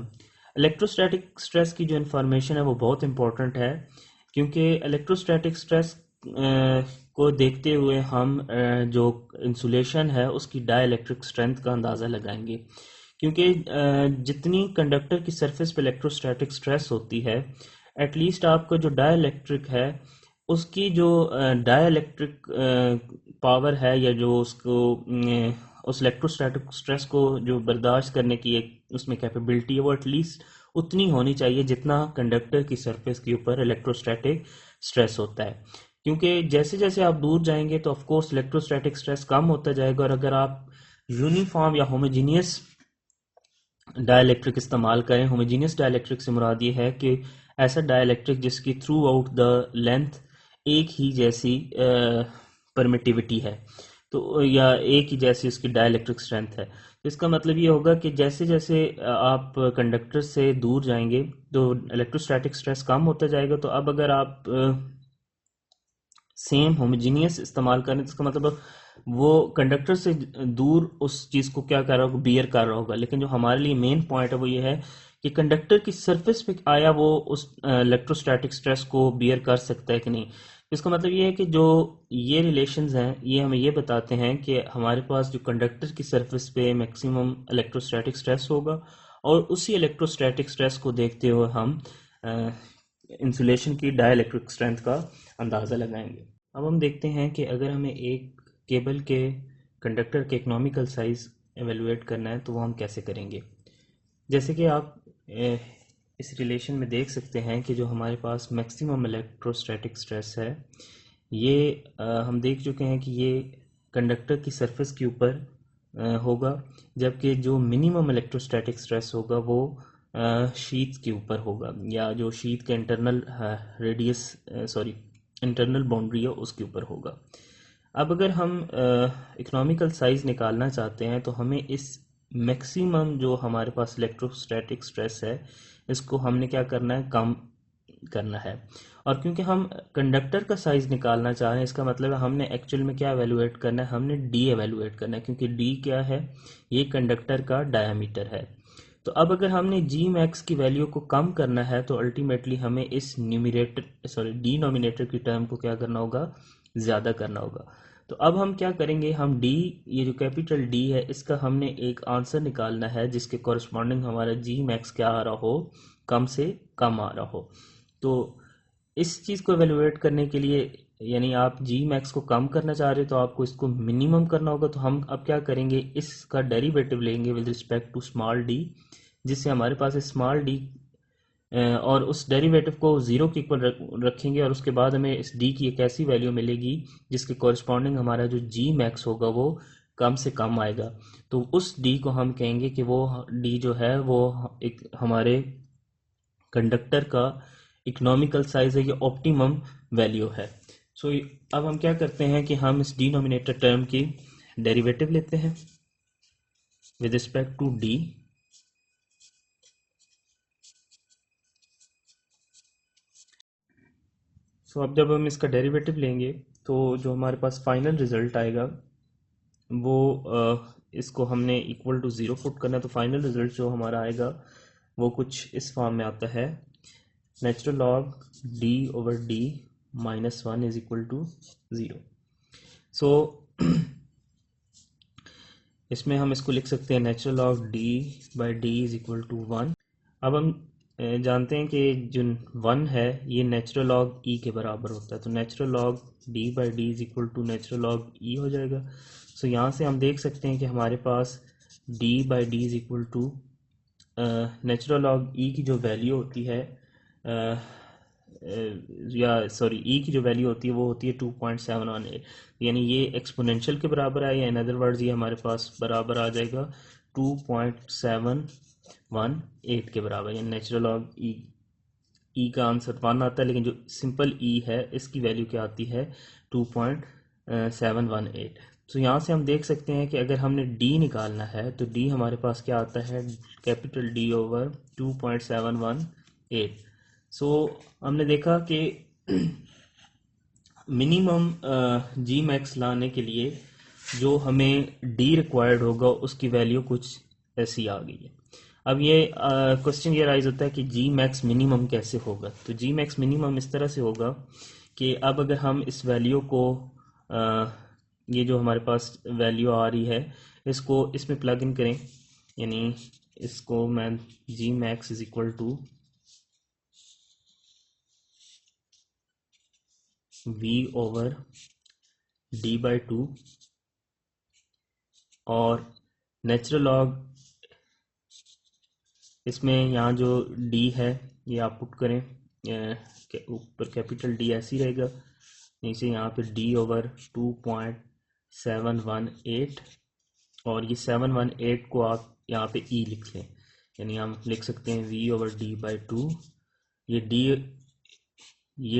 इलेक्ट्रोस्टैटिक स्ट्रेस की जो इन्फॉर्मेशन है वो बहुत इंपॉर्टेंट है, क्योंकि इलेक्ट्रोस्टैटिक स्ट्रेस को देखते हुए हम जो इंसुलेशन है उसकी डाइलेक्ट्रिक स्ट्रेंथ का अंदाज़ा लगाएंगे। क्योंकि जितनी कंडक्टर की सरफेस पे इलेक्ट्रोस्टैटिक स्ट्रेस होती है, एटलीस्ट आपका जो डाइलेक्ट्रिक है उसकी जो डाइलेक्ट्रिक पावर है, या जो उसको उस इलेक्ट्रोस्टैटिक स्ट्रेस को जो बर्दाश्त करने की एक उसमें कैपेबिलिटी है वो एटलीस्ट उतनी होनी चाहिए जितना कंडक्टर की सरफेस के ऊपर इलेक्ट्रोस्टैटिक स्ट्रेस होता है। क्योंकि जैसे जैसे आप दूर जाएंगे तो ऑफ कोर्स इलेक्ट्रोस्टैटिक स्ट्रेस कम होता जाएगा, और अगर आप यूनिफॉर्म या होमोजीनियस डाइलेक्ट्रिक इस्तेमाल करें, होमोजीनियस डाइलेक्ट्रिक से मुराद ये है कि ऐसा डाइलेक्ट्रिक जिसकी थ्रू आउट द लेंथ एक ही जैसी परमिटिविटी है, तो या एक ही जैसी उसकी डाइलेक्ट्रिक स्ट्रेंथ है। तो इसका मतलब ये होगा कि जैसे जैसे आप कंडक्टर से दूर जाएंगे तो इलेक्ट्रोस्टैटिक स्ट्रेस कम होता जाएगा। तो अब अगर आप सेम होमोजीनियस इस्तेमाल करें तो इसका मतलब वो कंडक्टर से दूर उस चीज़ को क्या कर रहा होगा? बियर कर रहा होगा। लेकिन जो हमारे लिए मेन पॉइंट है वो ये है कि कंडक्टर की सरफेस पे आया वो उस इलेक्ट्रोस्टैटिक स्ट्रेस को बियर कर सकता है कि नहीं। इसका मतलब ये है कि जो ये रिलेशंस हैं ये हमें ये बताते हैं कि हमारे पास जो कंडक्टर की सरफेस पे मैक्सिमम इलेक्ट्रोस्टैटिक स्ट्रेस होगा, और उसी इलेक्ट्रोस्टैटिक स्ट्रेस को देखते हुए हम इंसुलेशन की डाइलेक्ट्रिक स्ट्रेंथ का अंदाज़ा लगाएंगे। अब हम देखते हैं कि अगर हमें एक केबल के कंडक्टर के इकोनॉमिकल साइज एवेलुएट करना है तो वो हम कैसे करेंगे। जैसे कि आप इस रिलेशन में देख सकते हैं कि जो हमारे पास मैक्सिमम इलेक्ट्रोस्टैटिक स्ट्रेस है ये हम देख चुके हैं कि ये कंडक्टर की सरफेस के ऊपर होगा, जबकि जो मिनिमम इलेक्ट्रोस्टैटिक स्ट्रेस होगा वो शीट के ऊपर होगा, या जो शीट का internal radius sorry internal boundary है उसके ऊपर होगा। अब अगर हम इकोनॉमिकल साइज निकालना चाहते हैं तो हमें इस मैक्सिमम जो हमारे पास इलेक्ट्रोस्टैटिक स्ट्रेस है इसको हमने क्या करना है? कम करना है। और क्योंकि हम कंडक्टर का साइज निकालना चाह रहे हैं इसका मतलब है हमने एक्चुअल में क्या एवेलुएट करना है? हमने डी एवेलुएट करना है, क्योंकि डी क्या है? ये कंडक्टर का डायमीटर है। तो अब अगर हमने जी मैक्स की वैल्यू को कम करना है तो अल्टीमेटली हमें इस डिनोमिनेटर की टर्म को क्या करना होगा? ज़्यादा करना होगा। तो अब हम क्या करेंगे? हम डी, ये जो कैपिटल डी है इसका हमने एक आंसर निकालना है जिसके कॉरस्पॉन्डिंग हमारा जी मैक्स क्या आ रहा हो? कम से कम आ रहा हो। तो इस चीज़ को एवेलुएट करने के लिए, यानी आप जी मैक्स को कम करना चाह रहे हो तो आपको इसको मिनिमम करना होगा। तो हम अब क्या करेंगे? इसका डेरिवेटिव लेंगे with respect to small d, जिससे हमारे पास स्मॉल डी और उस डेरिवेटिव को ज़ीरो के इक्वल रखेंगे, और उसके बाद हमें इस डी की एक ऐसी वैल्यू मिलेगी जिसके कॉरस्पॉन्डिंग हमारा जो जी मैक्स होगा वो कम से कम आएगा। तो उस डी को हम कहेंगे कि वो डी जो है वो एक हमारे कंडक्टर का इकोनॉमिकल साइज है, ये ऑप्टिमम वैल्यू है। सो अब हम क्या करते हैं कि हम इस डिनोमिनेटर टर्म की डेरिवेटिव लेते हैं विद रिस्पेक्ट टू डी। सो अब जब हम इसका डेरिवेटिव लेंगे तो जो हमारे पास फाइनल रिजल्ट आएगा वो इसको हमने इक्वल टू ज़ीरो पुट करना है। तो फाइनल रिजल्ट जो हमारा आएगा वो कुछ इस फॉर्म में आता है, natural log D over D minus one is equal to zero. So इसमें हम इसको लिख सकते हैं natural log D by D is equal to one. अब हम जानते हैं कि जो 1 है ये नेचुरल लॉग ई के बराबर होता है, तो natural log D by D is equal to natural log E हो जाएगा। सो यहाँ से हम देख सकते हैं कि हमारे पास D by D is equal to natural log E की जो वैल्यू होती है या सॉरी ई की जो वैल्यू होती है वो होती है 2.718, यानी ये एक्सपोनेंशियल के बराबर है, या इन अदर वर्ड्स ये हमारे पास बराबर आ जाएगा 2.718 के बराबर, यानी नेचुरल लॉग ई का आंसर 1 आता है, लेकिन जो सिंपल ई है इसकी वैल्यू क्या आती है 2.718। तो यहाँ से हम देख सकते हैं कि अगर हमने डी निकालना है तो डी हमारे पास क्या आता है कैपिटल डी ओवर 2.718। सो हमने देखा कि मिनिमम जी मैक्स लाने के लिए जो हमें डी रिक्वायर्ड होगा उसकी वैल्यू कुछ ऐसी आ गई है। अब ये क्वेश्चन ये राइज होता है कि जी मैक्स मिनिमम कैसे होगा। तो जी मैक्स मिनिमम इस तरह से होगा कि अब अगर हम इस वैल्यू को ये जो हमारे पास वैल्यू आ रही है इसको इसमें प्लग इन करें, यानी इसको मैं G max is equal to V over D by 2 और नेचुरल लॉग इसमें यहाँ जो डी है ये आप पुट करें, ऊपर कैपिटल डी ऐसे ही रहेगा, नीचे यहाँ पे डी ओवर 2.718 और ये 718 को आप यहाँ पे ई लिख लें, यानी हम लिख सकते हैं वी ओवर डी बाई 2। ये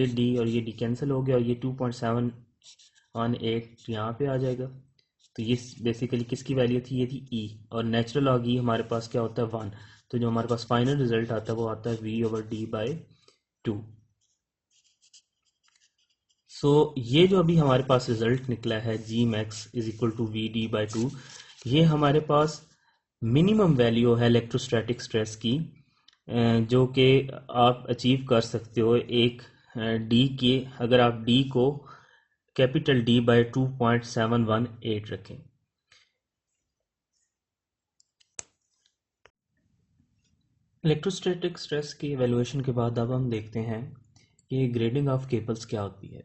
डी और ये डी कैंसिल हो गया और ये 2.718 यहाँ पे आ जाएगा। तो ये बेसिकली किसकी वैल्यू थी, ये थी ई, और नेचुरल लॉग ई हमारे पास क्या होता है 1। तो जो हमारे पास फाइनल रिजल्ट आता है वो आता है V over D by 2। So ये जो अभी हमारे पास रिजल्ट निकला है G max is equal to V D by 2, ये हमारे पास मिनिमम वैल्यू है इलेक्ट्रोस्टैटिक स्ट्रेस की जो कि आप अचीव कर सकते हो एक डी के, अगर आप डी को कैपिटल डी बाई 2.718 रखें। इलेक्ट्रोस्टैटिक स्ट्रेस की एवेल्युएशन के बाद अब हम देखते हैं कि ग्रेडिंग ऑफ केबल्स क्या होती है।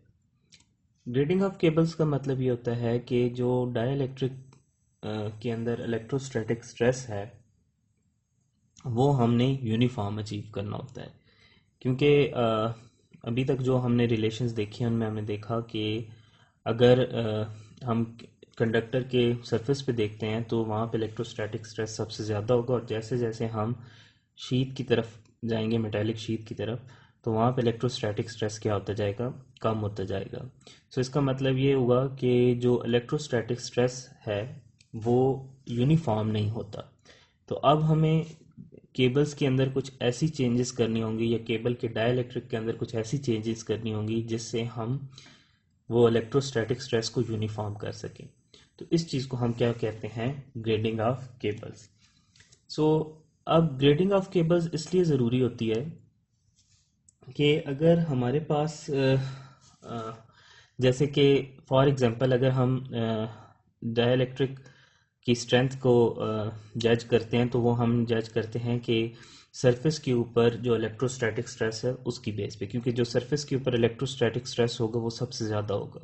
ग्रेडिंग ऑफ केबल्स का मतलब ये होता है कि जो डाइलेक्ट्रिक के अंदर इलेक्ट्रोस्टैटिक स्ट्रेस है वो हमने यूनिफॉर्म अचीव करना होता है, क्योंकि अभी तक जो हमने रिलेशंस देखे हैं उनमें हमने देखा कि अगर हम कंडक्टर के सरफेस पे देखते हैं तो वहाँ पे इलेक्ट्रोस्टैटिक स्ट्रेस सबसे ज़्यादा होगा, और जैसे जैसे हम शीट की तरफ जाएंगे, मेटालिक शीट की तरफ, तो वहाँ पे इलेक्ट्रोस्टैटिक स्ट्रेस क्या होता जाएगा, कम होता जाएगा। सो इसका मतलब ये हुआ कि जो इलेक्ट्रोस्टैटिक स्ट्रेस है वो यूनिफॉर्म नहीं होता। तो अब हमें केबल्स के अंदर कुछ ऐसी चेंजेस करनी होंगी या केबल के डाइलेक्ट्रिक के अंदर कुछ ऐसी चेंजेस करनी होंगी जिससे हम वो इलेक्ट्रोस्टैटिक स्ट्रेस को यूनिफॉर्म कर सकें। तो इस चीज़ को हम क्या कहते हैं, ग्रेडिंग ऑफ केबल्स। सो अब ग्रेडिंग ऑफ केबल्स इसलिए ज़रूरी होती है कि अगर हमारे पास जैसे कि फॉर एग्जांपल अगर हम डाइलेक्ट्रिक की स्ट्रेंथ को जज करते हैं तो वो हम जज करते हैं कि सरफेस के ऊपर जो इलेक्ट्रोस्टैटिक स्ट्रेस है उसकी बेस पे, क्योंकि जो सरफेस के ऊपर इलेक्ट्रोस्टैटिक स्ट्रेस होगा वो सबसे ज़्यादा होगा।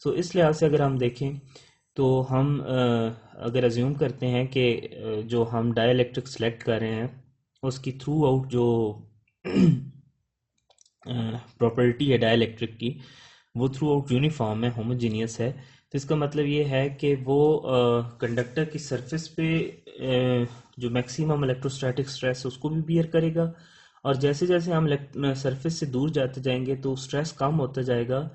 सो इस लिहाज से अगर हम देखें तो हम अगर अज्यूम करते हैं कि जो हम डाइलेक्ट्रिक सेलेक्ट कर रहे हैं उसकी थ्रू आउट जो प्रॉपर्टी है डाइलेक्ट्रिक की वो थ्रू आउट यूनिफॉर्म है, होमोजीनियस है। तो इसका मतलब ये है कि वो कंडक्टर की सरफेस पे जो मैक्सिमम इलेक्ट्रोस्टैटिक स्ट्रेस उसको भी बियर करेगा, और जैसे जैसे हम सरफेस से दूर जाते जाएंगे तो स्ट्रेस कम होता जाएगा,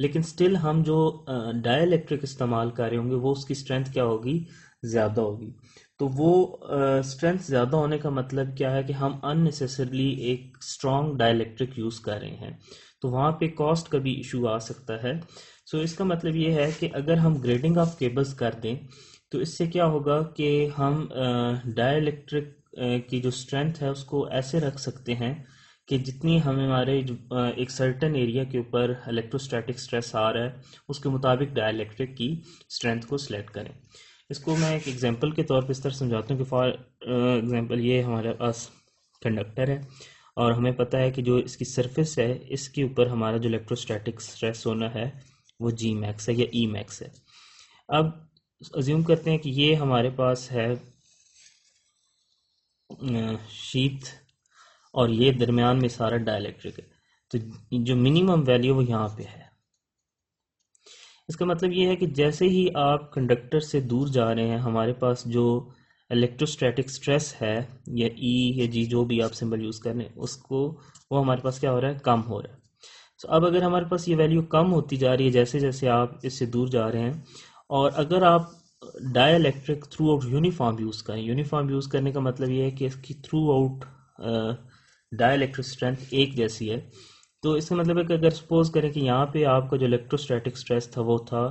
लेकिन स्टिल हम जो डाइलेक्ट्रिक इस्तेमाल कर रहे होंगे वो उसकी स्ट्रेंथ क्या होगी, ज़्यादा होगी। तो वो स्ट्रेंथ ज़्यादा होने का मतलब क्या है कि हम अननेसेसरली एक स्ट्रॉन्ग डाइलेक्ट्रिक यूज़ कर रहे हैं, तो वहाँ पे कॉस्ट का भी इशू आ सकता है। सो इसका मतलब ये है कि अगर हम ग्रेडिंग ऑफ केबल्स कर दें तो इससे क्या होगा कि हम डाइलेक्ट्रिक की जो स्ट्रेंथ है उसको ऐसे रख सकते हैं कि जितनी हमें हमारे एक सर्टेन एरिया के ऊपर इलेक्ट्रोस्टैटिक स्ट्रेस आ रहा है उसके मुताबिक डाइलेक्ट्रिक की स्ट्रेंथ को सिलेक्ट करें। इसको मैं एक एग्जांपल के तौर पे इस तरह समझाता हूँ कि फॉर एग्जांपल ये हमारे पास कंडक्टर है, और हमें पता है कि जो इसकी सरफेस है इसके ऊपर हमारा जो इलेक्ट्रोस्टैटिक स्ट्रेस होना है वो जी मैक्स है या ई मैक्स है। अब अज्यूम करते हैं कि ये हमारे पास है शीट, और ये दरमियान में सारा डाइलेक्ट्रिक है, तो जो मिनिमम वैल्यू वो यहाँ पे है। इसका मतलब ये है कि जैसे ही आप कंडक्टर से दूर जा रहे हैं हमारे पास जो इलेक्ट्रोस्टैटिक स्ट्रेस है या ई या जी जो भी आप सिंबल यूज़ कर रहे हैं उसको, वो हमारे पास क्या हो रहा है, कम हो रहा है। तो अब अगर हमारे पास ये वैल्यू कम होती जा रही है जैसे जैसे आप इससे दूर जा रहे हैं, और अगर आप dielectric through out uniform use करें, यूनिफॉर्म यूज़ करने का मतलब ये है कि इसकी थ्रू आउट डाइलेक्ट्रिक स्ट्रेंथ एक जैसी है, तो इसका मतलब है कि अगर सपोज करें कि यहाँ पे आपका जो इलेक्ट्रोस्टैटिक स्ट्रेस था वो था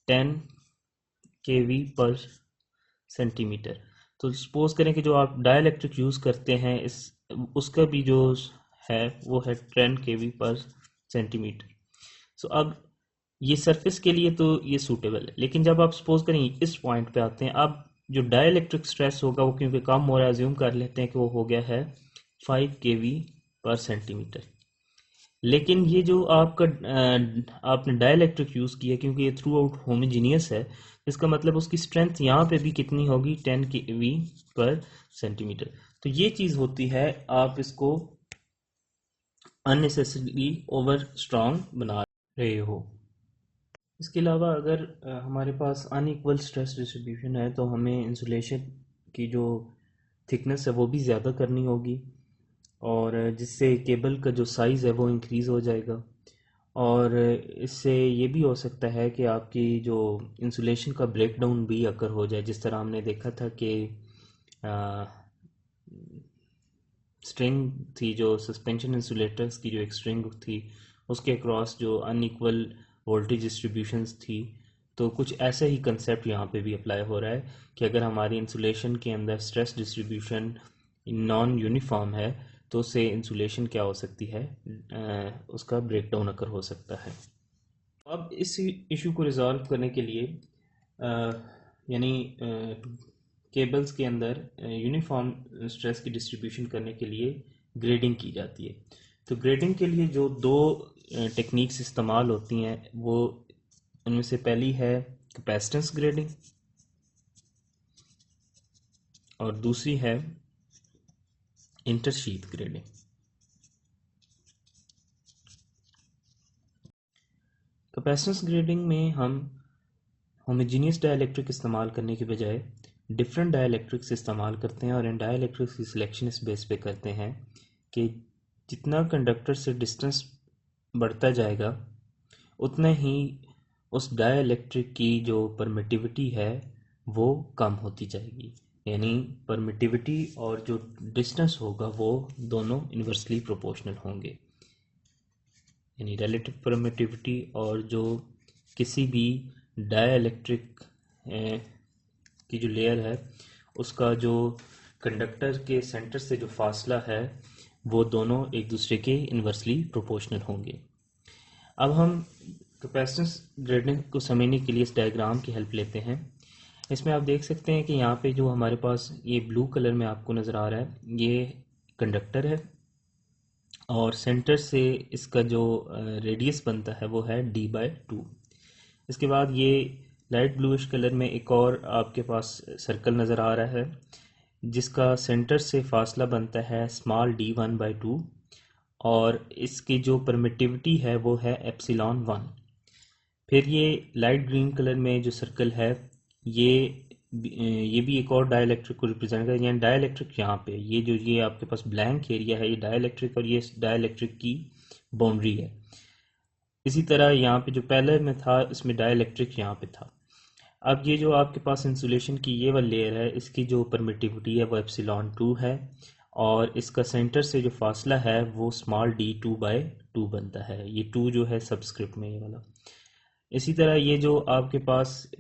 10 kV पर सेंटीमीटर, तो सपोज करें कि जो आप डाइलेक्ट्रिक यूज़ करते हैं इस उसका भी जो है वो है 10 kV पर सेंटीमीटर। सो अब ये सरफेस के लिए तो ये सूटेबल है, लेकिन जब आप सपोज करें इस पॉइंट पे आते हैं, अब जो डाइलेक्ट्रिक स्ट्रेस होगा वो क्योंकि कम हो रहा है, अज्यूम कर लेते हैं कि वो हो गया है 5 kV पर सेंटीमीटर। लेकिन ये जो आपका आपने डाइलेक्ट्रिक यूज़ किया क्योंकि ये थ्रू आउट होमोजीनियस है, इसका मतलब उसकी स्ट्रेंथ यहाँ पे भी कितनी होगी, 10 kV पर सेंटीमीटर। तो ये चीज़ होती है, आप इसको अननेसेसरीली ओवर स्ट्रॉन्ग बना रहे हो। इसके अलावा अगर हमारे पास अनइक्वल स्ट्रेस डिस्ट्रीब्यूशन है तो हमें इंसुलेशन की जो थिकनेस है वो भी ज़्यादा करनी होगी, और जिससे केबल का जो साइज़ है वो इंक्रीज़ हो जाएगा, और इससे ये भी हो सकता है कि आपकी जो इंसुलेशन का ब्रेकडाउन भी अकर हो जाए, जिस तरह हमने देखा था कि स्ट्रिंग थी, जो सस्पेंशन इंसुलेटर्स की जो एक स्ट्रिंग थी उसके अक्रॉस जो अनइक्वल वोल्टेज डिस्ट्रीब्यूशंस थी, तो कुछ ऐसा ही कंसेप्ट यहाँ पे भी अप्लाई हो रहा है कि अगर हमारी इंसुलेशन के अंदर स्ट्रेस डिस्ट्रीब्यूशन नॉन यूनिफॉर्म है तो उससे इंसुलेशन क्या हो सकती है, उसका ब्रेकडाउन अकर हो सकता है। अब इस इशू को रिजॉल्व करने के लिए यानी केबल्स के अंदर यूनिफॉर्म स्ट्रेस की डिस्ट्रीब्यूशन करने के लिए ग्रेडिंग की जाती है। तो ग्रेडिंग के लिए जो दो टेक्निक्स इस्तेमाल होती हैं वो, उनमें से पहली है कैपेसिटेंस ग्रेडिंग और दूसरी है इंटरशीथ ग्रेडिंग। कैपेसिटेंस ग्रेडिंग में हम होमोजीनियस डाइलेक्ट्रिक इस्तेमाल करने के बजाय डिफरेंट डाइलेक्ट्रिक्स इस्तेमाल करते हैं, और इन डाइलेक्ट्रिक्स की सिलेक्शन इस बेस पे करते हैं कि जितना कंडक्टर से डिस्टेंस बढ़ता जाएगा उतना ही उस डाइलेक्ट्रिक की जो परमिटिविटी है वो कम होती जाएगी, यानी परमिटिविटी और जो डिस्टेंस होगा वो दोनों इन्वर्सली प्रोपोर्शनल होंगे, यानी रिलेटिव परमिटिविटी और जो किसी भी डाइलेक्ट्रिक की जो लेयर है उसका जो कंडक्टर के सेंटर से जो फासला है वो दोनों एक दूसरे के इन्वर्सली प्रोपोर्शनल होंगे। अब हम कैपेसिटेंस ग्रेडिंग को समझने के लिए इस डायग्राम की हेल्प लेते हैं। इसमें आप देख सकते हैं कि यहाँ पे जो हमारे पास ये ब्लू कलर में आपको नज़र आ रहा है ये कंडक्टर है, और सेंटर से इसका जो रेडियस बनता है वो है d/2। इसके बाद ये लाइट ब्लूइश कलर में एक और आपके पास सर्कल नज़र आ रहा है जिसका सेंटर से फासला बनता है स्मॉल d1/2, और इसकी जो परमिटिविटी है वो है एप्सिलॉन 1। फिर ये लाइट ग्रीन कलर में जो सर्कल है ये ये भी एक और डाइलेक्ट्रिक को रिप्रेजेंट करता है, यानी डाइलेक्ट्रिक यहाँ पे ये आपके पास ब्लैंक एरिया है ये डाइलेक्ट्रिक, और ये डाइलेक्ट्रिक की बाउंड्री है। इसी तरह यहाँ पे जो पहले में था इसमें डाइलेक्ट्रिक यहाँ पे था। अब ये जो आपके पास इंसुलेशन की ये वाली लेयर है इसकी जो परमिटिविटी है वो एप्सिलॉन 2 है, और इसका सेंटर से जो फासला है वो स्मॉल d2/2 बनता है, ये 2 जो है सबस्क्रिप्ट में ये वाला। इसी तरह ये जो आपके पास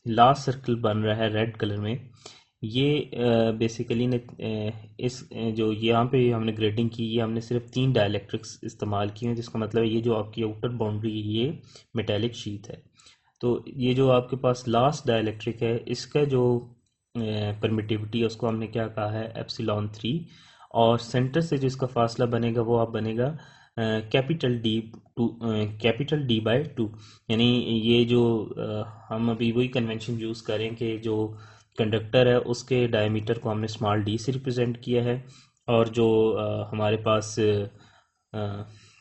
लास्ट सर्कल बन रहा है रेड कलर में, ये बेसिकली ने इस जो यहाँ पे हमने ग्रेडिंग की ये हमने सिर्फ 3 डाइलेक्ट्रिक्स इस्तेमाल किए हैं, जिसका मतलब ये जो आपकी आउटर बाउंड्री है ये मेटेलिक शीट है। तो ये जो आपके पास लास्ट डाइलेक्ट्रिक है इसका जो परमिटिविटी है उसको हमने क्या कहा है एप्सिलॉन 3, और सेंटर से जो इसका फासला बनेगा वो आप बनेगा कैपिटल डी बाय टू। यानी ये जो हम अभी वही कन्वेंशन यूज़ करें कि जो कंडक्टर है उसके डायमीटर को हमने स्मॉल डी से रिप्रेजेंट किया है, और जो हमारे पास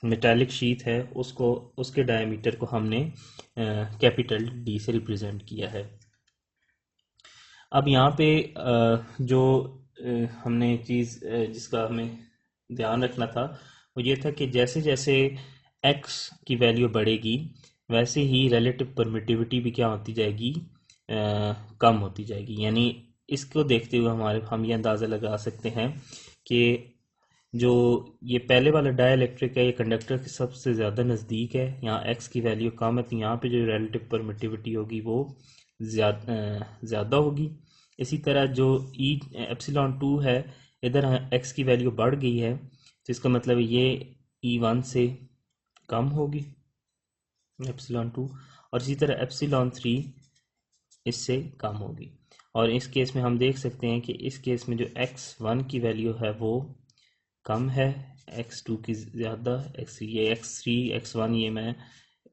मेटालिक शीट है उसको, उसके डायमीटर को हमने कैपिटल डी से रिप्रेजेंट किया है। अब यहाँ पे जो हमने चीज़ जिसका हमें ध्यान रखना था वो ये था कि जैसे जैसे x की वैल्यू बढ़ेगी वैसे ही रिलेटिव परमिटिविटी भी क्या होती जाएगी, कम होती जाएगी। यानी इसको देखते हुए हम ये अंदाज़ा लगा सकते हैं कि जो ये पहले वाला डाइलेक्ट्रिक है ये कंडक्टर के सबसे ज़्यादा नज़दीक है, यहाँ x की वैल्यू कम है तो यहाँ पे जो रिलेटिव परमिटिविटी होगी वो ज़्यादा होगी। इसी तरह जो ई एप्सिलॉन 2 है इधर x की वैल्यू बढ़ गई है तो इसका मतलब ये E1 से कम होगी एप्सिलॉन 2, और इसी तरह एप्सिलॉन 3 इससे कम होगी। और इस केस में हम देख सकते हैं कि इस केस में जो x1 की वैल्यू है वो कम है, x2 की ज़्यादा, ये x3 x1 ये मैं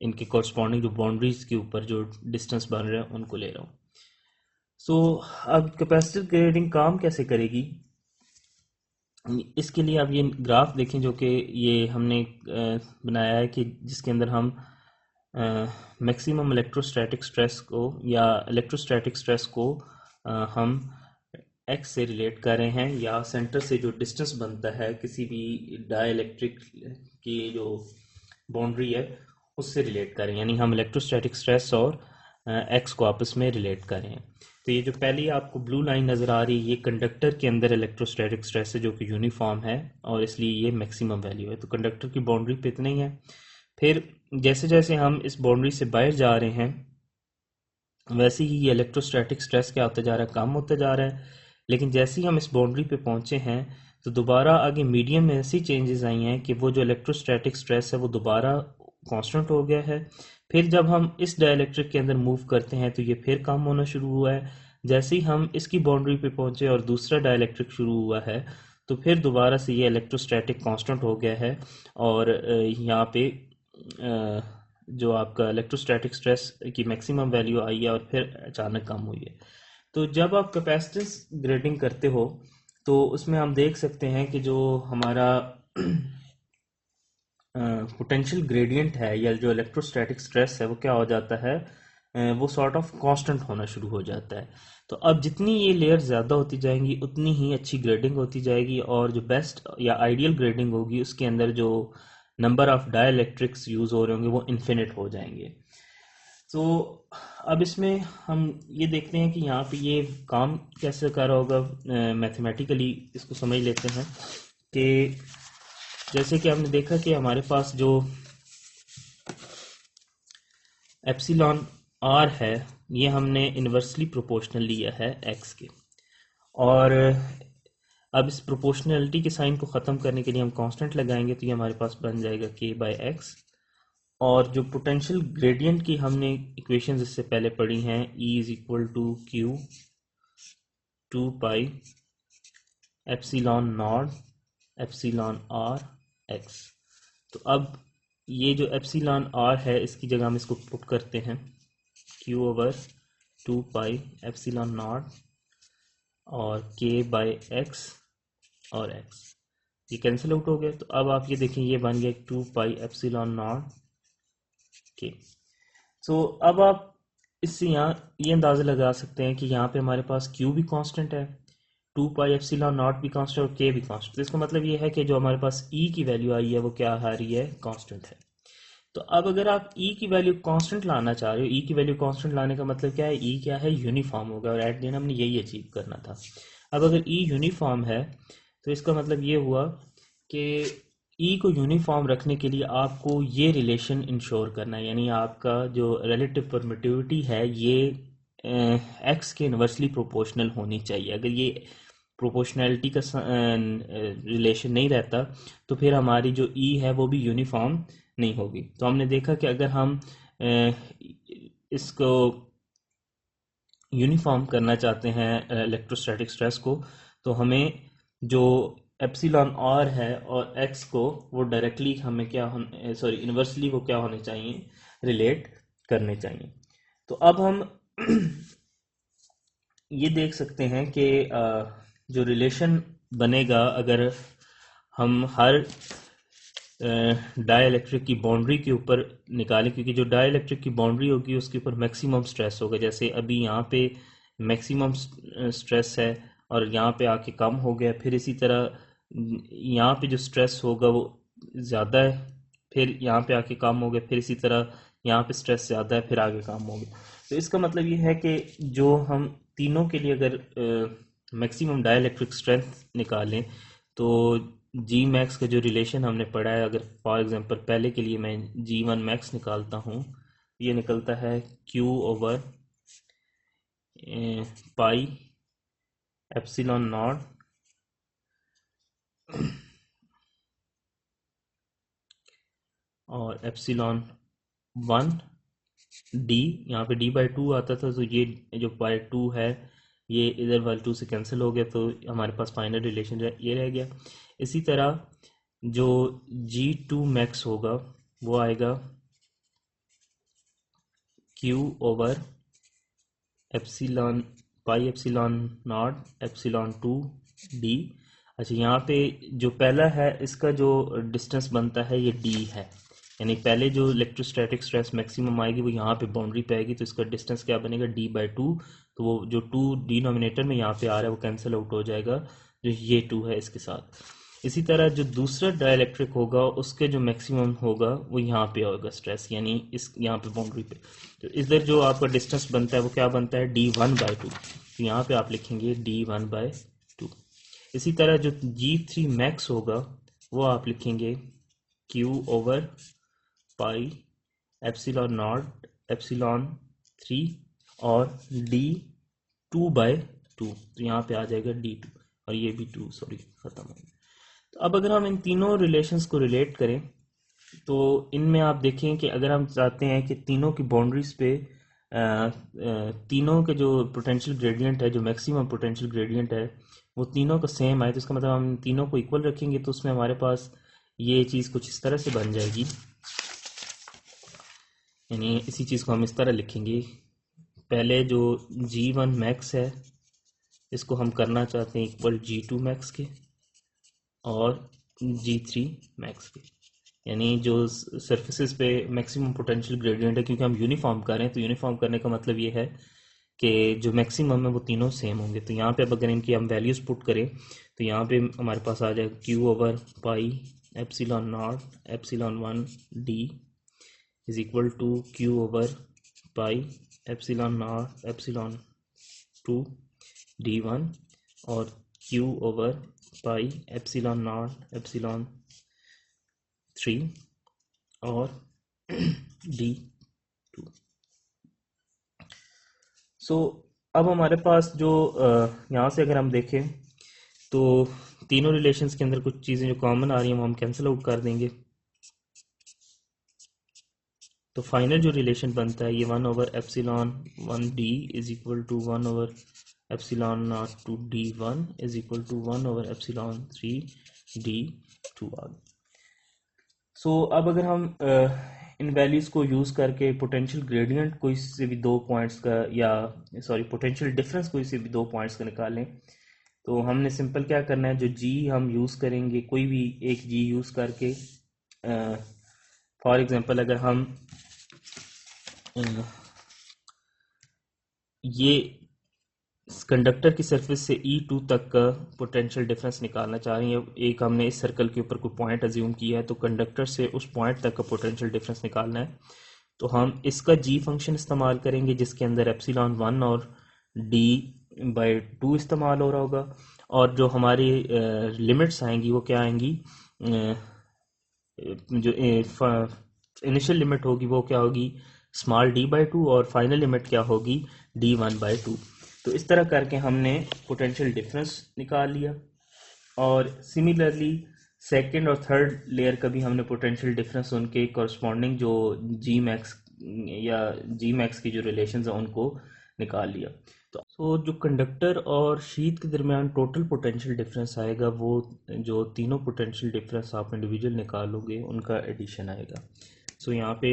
इनके कॉरस्पॉन्डिंग जो बाउंड्रीज के ऊपर जो डिस्टेंस बन रहे हैं उनको ले रहा हूँ। अब कैपेसिटर ग्रेडिंग काम कैसे करेगी, इसके लिए आप ये ग्राफ देखें जो कि ये हमने बनाया है कि जिसके अंदर हम मैक्सिमम इलेक्ट्रोस्टैटिक स्ट्रेस को या इलेक्ट्रोस्टैटिक स्ट्रेस को हम x से रिलेट कर रहे हैं, या सेंटर से जो डिस्टेंस बनता है किसी भी डाइलेक्ट्रिक की जो बाउंड्री है उससे रिलेट करें। यानी हम इलेक्ट्रोस्टैटिक स्ट्रेस और x को आपस में रिलेट करें। तो ये जो पहली आपको ब्लू लाइन नज़र आ रही है ये कंडक्टर के अंदर इलेक्ट्रोस्टैटिक स्ट्रेस है जो कि यूनिफॉर्म है और इसलिए ये मैक्सिमम वैल्यू है। तो कंडक्टर की बाउंड्री पे इतना ही है। फिर जैसे जैसे हम इस बाउंड्री से बाहर जा रहे हैं वैसे ही ये इलेक्ट्रोस्टैटिक स्ट्रेस क्या होता जा रहा है, कम होता जा रहा है। लेकिन जैसे ही हम इस बाउंड्री पे पहुंचे हैं तो दोबारा आगे मीडियम में ऐसी चेंजेस आई हैं कि वो जो इलेक्ट्रोस्टैटिक स्ट्रेस है वो दोबारा कांस्टेंट हो गया है। फिर जब हम इस डाइलेक्ट्रिक के अंदर मूव करते हैं तो ये फिर कम होना शुरू हुआ है। जैसे ही हम इसकी बाउंड्री पे पहुंचे और दूसरा डाइलेक्ट्रिक शुरू हुआ है तो फिर दोबारा से ये इलेक्ट्रोस्टैटिक कांस्टेंट हो गया है, और यहाँ पे जो आपका इलेक्ट्रोस्टैटिक स्ट्रेस की मैक्सिमम वैल्यू आई है और फिर अचानक कम हुई है। तो जब आप कैपेसिटेंस ग्रेडिंग करते हो तो उसमें हम देख सकते हैं कि जो हमारा पोटेंशियल ग्रेडियंट है या जो इलेक्ट्रोस्टैटिक स्ट्रेस है वो क्या हो जाता है, वो सॉर्ट ऑफ कांस्टेंट होना शुरू हो जाता है। तो अब जितनी ये लेयर ज़्यादा होती जाएंगी उतनी ही अच्छी ग्रेडिंग होती जाएगी, और जो बेस्ट या आइडियल ग्रेडिंग होगी उसके अंदर जो नंबर ऑफ डाइलेक्ट्रिक्स यूज़ हो रहे होंगे वो इन्फिनिट हो जाएंगे। तो अब इसमें हम ये देखते हैं कि यहाँ पे ये काम कैसे कर रहा होगा, मैथमेटिकली इसको समझ लेते हैं कि जैसे कि हमने देखा कि हमारे पास जो एप्सिलॉन आर है ये हमने इन्वर्सली प्रोपोर्शनल लिया है एक्स के, और अब इस प्रोपोर्शनलिटी के साइन को ख़त्म करने के लिए हम कांस्टेंट लगाएंगे तो ये हमारे पास बन जाएगा के बाय एक्स। और जो पोटेंशियल ग्रेडियंट की हमने इक्वेशंस इससे पहले पढ़ी हैं, E is equal to q 2 pi epsilon naught epsilon r x. तो अब ये जो एप्सिलॉन आर है इसकी जगह हम इसको पुट करते हैं Q over 2 pi epsilon not और के बाय एक्स, और एक्स ये कैंसिल आउट हो गया। तो अब आप ये देखें ये बन गया 2 पाई एप्सिलॉन नॉट के। सो अब आप इससे यहाँ ये अंदाज़ा लगा सकते हैं कि यहाँ पे हमारे पास Q भी कांस्टेंट है, 2 पाई एप्सिलॉन नॉट भी कांस्टेंट और K भी कांस्टेंट। तो इसका मतलब ये है कि जो हमारे पास E की वैल्यू आई है वो क्या आ रही है, कांस्टेंट है। तो अब अगर आप E की वैल्यू कांस्टेंट लाना चाह रहे हो, E की वैल्यू कांस्टेंट लाने का मतलब क्या है, E क्या है, यूनिफॉर्म होगा, और एट द एंड हमने यही अचीव करना था। अब अगर E यूनिफॉर्म है तो इसका मतलब ये हुआ कि ई को यूनिफॉर्म रखने के लिए आपको ये रिलेशन इंश्योर करना है, यानी आपका जो रिलेटिव परमिटिविटी है ये एक्स के इन्वर्सली प्रोपोर्शनल होनी चाहिए। अगर ये प्रोपोर्शनैलिटी का रिलेशन नहीं रहता तो फिर हमारी जो ई है वो भी यूनिफॉर्म नहीं होगी। तो हमने देखा कि अगर हम इसको यूनिफॉर्म करना चाहते हैं इलेक्ट्रोस्टैटिक स्ट्रेस को, तो हमें जो एप्सिलॉन आर है और एक्स को वो डायरेक्टली हमें क्या सॉरी इन्वर्सली वो क्या होने चाहिए, रिलेट करने चाहिए। तो अब हम ये देख सकते हैं कि जो रिलेशन बनेगा अगर हम हर डाइलेक्ट्रिक की बाउंड्री के ऊपर निकालें, क्योंकि जो डाइलेक्ट्रिक की बाउंड्री होगी उसके ऊपर मैक्सिमम स्ट्रेस होगा। जैसे अभी यहाँ पे मैक्सिमम स्ट्रेस है और यहाँ पे आके कम हो गया, फिर इसी तरह यहाँ पे जो स्ट्रेस होगा वो ज़्यादा है, फिर यहाँ पे आके कम हो गया, फिर इसी तरह यहाँ पे स्ट्रेस ज़्यादा है, फिर आगे कम हो गया। तो इसका मतलब ये है कि जो हम तीनों के लिए अगर मैक्सिमम डाइलेक्ट्रिक स्ट्रेंथ निकालें तो जी मैक्स का जो रिलेशन हमने पढ़ा है, अगर फॉर एग्जांपल पहले के लिए मैं जी वन मैक्स निकालता हूँ, ये निकलता है Q over pi epsilon not और एप्सिलॉन वन डी। यहाँ पे डी बाई टू आता था, तो ये जो बाई टू है ये इधर वाले टू से कैंसिल हो गया, तो हमारे पास फाइनल रिलेशन ये रह गया। इसी तरह जो जी टू मैक्स होगा वो आएगा q over epsilon pi epsilon naught epsilon two d. अच्छा, यहाँ पे जो पहला है इसका जो डिस्टेंस बनता है ये डी है, यानी पहले जो इलेक्ट्रोस्टैटिक स्ट्रेस मैक्सिमम आएगी वो यहाँ पे बाउंड्री पे आएगी, तो इसका डिस्टेंस क्या बनेगा, डी बाई टू। तो वो जो टू डिनोमिनेटर में यहाँ पे आ रहा है वो कैंसिल आउट हो जाएगा, जो ये टू है इसके साथ। इसी तरह जो दूसरा डाइलेक्ट्रिक होगा उसके जो मैक्सिमम होगा वो यहाँ पे होगा स्ट्रेस, यानी इस यहाँ पे बाउंड्री पे। तो इधर जो आपका डिस्टेंस बनता है वो क्या बनता है, डी वन बाई टू। तो यहाँ पे आप लिखेंगे डी वन बाई टू। इसी तरह जो जी थ्री मैक्स होगा वो आप लिखेंगे Q over pi epsilon naught epsilon three और डी टू बाई टू। तो यहाँ पे आ जाएगा डी टू और ये भी टू, सॉरी खत्म हो गया। तो अब अगर हम इन तीनों रिलेशंस को रिलेट करें तो इनमें आप देखें कि अगर हम चाहते हैं कि तीनों की बाउंड्रीज पे तीनों के जो पोटेंशियल ग्रेडियंट है, जो मैक्सिमम पोटेंशियल ग्रेडियंट है वो तीनों का सेम आए, तो इसका मतलब हम तीनों को इक्वल रखेंगे, तो उसमें हमारे पास ये चीज़ कुछ इस तरह से बन जाएगी। यानी इसी चीज़ को हम इस तरह लिखेंगे, पहले जो जी वन मैक्स है इसको हम करना चाहते हैं इक्वल जी टू मैक्स के और जी थ्री मैक्स के, यानी जो सरफेसेस पे मैक्सिमम पोटेंशियल ग्रेडियंट है, क्योंकि हम यूनिफॉर्म कर रहे हैं तो यूनिफॉर्म करने का मतलब ये है कि जो मैक्सिमम है वो तीनों सेम होंगे। तो यहाँ पे अब अगर इनकी हम वैल्यूज पुट करें तो यहाँ पे हमारे पास आ जाएगा Q over pi epsilon naught epsilon one D is equal to Q over pi epsilon naught epsilon two D one और Q over pi epsilon naught epsilon three और डी टू। सो अब हमारे पास जो यहाँ से अगर हम देखें तो तीनों रिलेशंस के अंदर कुछ चीज़ें जो कॉमन आ रही हैं वो हम कैंसिल आउट कर देंगे। तो फाइनल जो रिलेशन बनता है ये one over epsilon one D is equal to one over epsilon naught two D one is equal to one over epsilon three D two आ गया। सो अब अगर हम इन वैल्यूज को यूज करके पोटेंशियल ग्रेडियंट कोई से भी दो पॉइंट्स का, या सॉरी पोटेंशियल डिफरेंस कोई से भी दो पॉइंट्स का निकालें, तो हमने सिंपल क्या करना है, जो जी हम यूज करेंगे कोई भी एक जी यूज करके, फॉर एग्जांपल अगर हम ये कंडक्टर की सरफेस से E2 तक का पोटेंशियल डिफरेंस निकालना चाह रहे हैं, एक हमने इस सर्कल के ऊपर कोई पॉइंट अज्यूम किया है, तो कंडक्टर से उस पॉइंट तक का पोटेंशियल डिफरेंस निकालना है, तो हम इसका जी फंक्शन इस्तेमाल करेंगे जिसके अंदर एप्सिलॉन वन और डी बाई टू इस्तेमाल हो रहा होगा, और जो हमारी लिमिट्स आएंगी वो क्या आएंगी, जो इनिशियल लिमिट होगी वो क्या होगी, स्मॉल डी बाई टू, और फाइनल लिमिट क्या होगी, डी वन बाई टू। तो इस तरह करके हमने पोटेंशियल डिफरेंस निकाल लिया, और सिमिलरली सेकेंड और थर्ड लेयर का भी हमने पोटेंशियल डिफरेंस उनके कॉरस्पॉन्डिंग जो जी मैक्स या जी मैक्स की जो रिलेशंस हैं उनको निकाल लिया। तो तो जो कंडक्टर और शीट के दरमियान टोटल पोटेंशियल डिफरेंस आएगा वो जो तीनों पोटेंशियल डिफरेंस आप इंडिविजुअल निकालोगे उनका एडिशन आएगा। सो यहाँ पे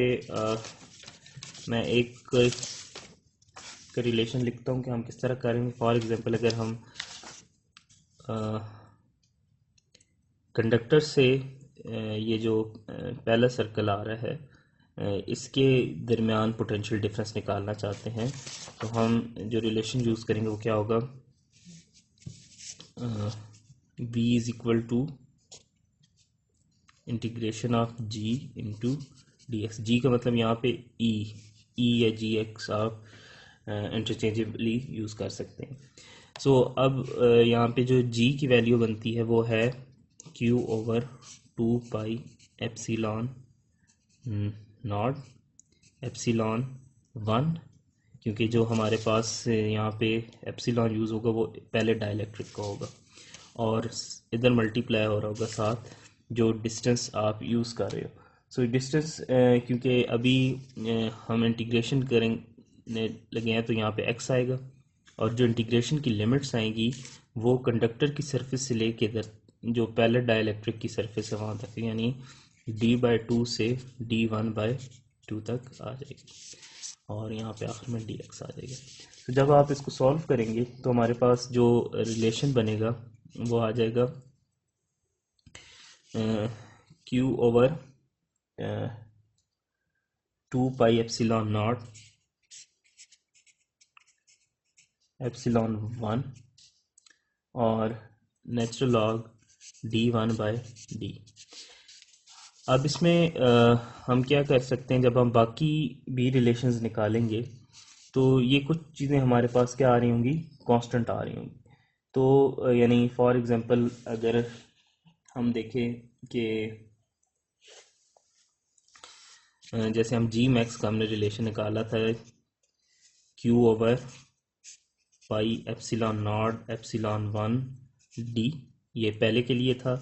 मैं एक रिलेशन लिखता हूँ कि हम किस तरह करेंगे। फॉर एग्जांपल अगर हम कंडक्टर से ये जो पहला सर्कल आ रहा है इसके दरमियान पोटेंशियल डिफरेंस निकालना चाहते हैं तो हम जो रिलेशन यूज़ करेंगे वो क्या होगा, v is equal to integration of g into D X. G का मतलब यहाँ पे e या जी एक्स आप इंटरचेंजेबली यूज़ कर सकते हैं। सो अब यहाँ पे जो g की वैल्यू बनती है वो है q over 2 pi epsilon naught epsilon 1, क्योंकि जो हमारे पास यहाँ पे एप्सिलॉन यूज़ होगा वो पहले डाइलेक्ट्रिक का होगा और इधर मल्टीप्लाई हो रहा होगा साथ जो डिस्टेंस आप यूज़ कर रहे हो। सो डिस्टेंस क्योंकि अभी हम इंटीग्रेशन करेंगे लगे हैं तो यहाँ पे x आएगा और जो इंटीग्रेशन की लिमिट्स आएंगी वो कंडक्टर की सरफेस से लेके इधर जो पहले डाइलेक्ट्रिक की सरफेस है वहाँ तक, यानी d/2 से d1/2 तक आ जाएगी और यहाँ पे आखिर में dx आ जाएगा। तो जब आप इसको सॉल्व करेंगे तो हमारे पास जो रिलेशन बनेगा वो आ जाएगा q over 2 pi epsilon naught epsilon 1 और नेचुरल लॉग d1/d। अब इसमें हम क्या कर सकते हैं, जब हम बाकी भी रिलेशंस निकालेंगे तो ये कुछ चीज़ें हमारे पास क्या आ रही होंगी, कांस्टेंट आ रही होंगी। तो यानी फॉर एग्जांपल अगर हम देखें कि जैसे हम जी मैक्स का हमने रिलेशन निकाला था q over pi epsilon naught epsilon 1 d, ये पहले के लिए था।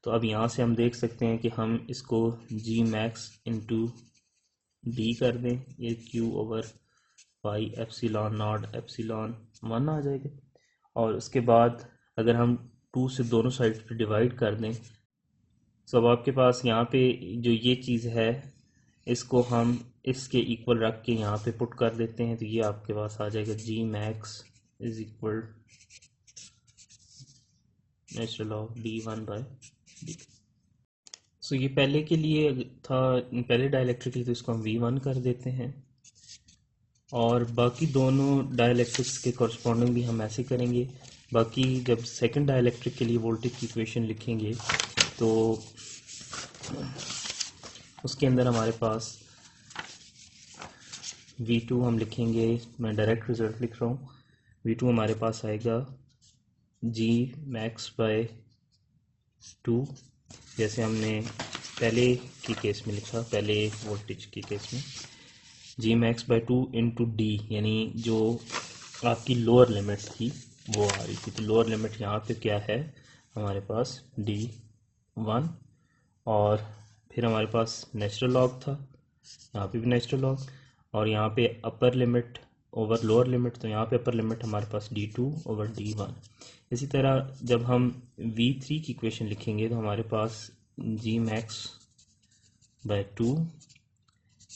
तो अब यहाँ से हम देख सकते हैं कि हम इसको जी मैक्स इंटू डी कर दें, ये q over pi epsilon naught epsilon 1 आ जाएगा। और उसके बाद अगर हम 2 से दोनों साइड पे डिवाइड कर दें तो अब आपके पास यहाँ पे जो ये चीज़ है इसको हम इसके इक्वल रख के यहाँ पे पुट कर देते हैं तो ये आपके पास आ जाएगा G max is equal natural of d1/d। So ये पहले के लिए था, पहले डाइलेक्ट्रिक थी तो इसको हम v1 कर देते हैं और बाकी दोनों डाइलेक्ट्रिक्स के कॉरस्पॉन्डिंग भी हम ऐसे करेंगे। बाकी जब सेकंड डाइलेक्ट्रिक के लिए वोल्टेज की इक्वेशन लिखेंगे तो उसके अंदर हमारे पास v2 हम लिखेंगे, मैं डायरेक्ट रिजल्ट लिख रहा हूँ, v2 हमारे पास आएगा g मैक्स बाय 2, जैसे हमने पहले की केस में लिखा, पहले वोल्टेज की केस में g max bye 2 into D, यानी जो आपकी लोअर लिमिट थी वो आ रही थी। तो लोअर लिमिट यहाँ पे क्या है हमारे पास d1 और फिर हमारे पास नेचुरल लॉग था, यहाँ पे भी नेचुरल लॉग और यहाँ पे upper limit over lower limit, तो यहाँ पे अपर लिमिट हमारे पास d2 ओवर d1। इसी तरह जब हम v3 की इक्वेशन लिखेंगे तो हमारे पास g max bye 2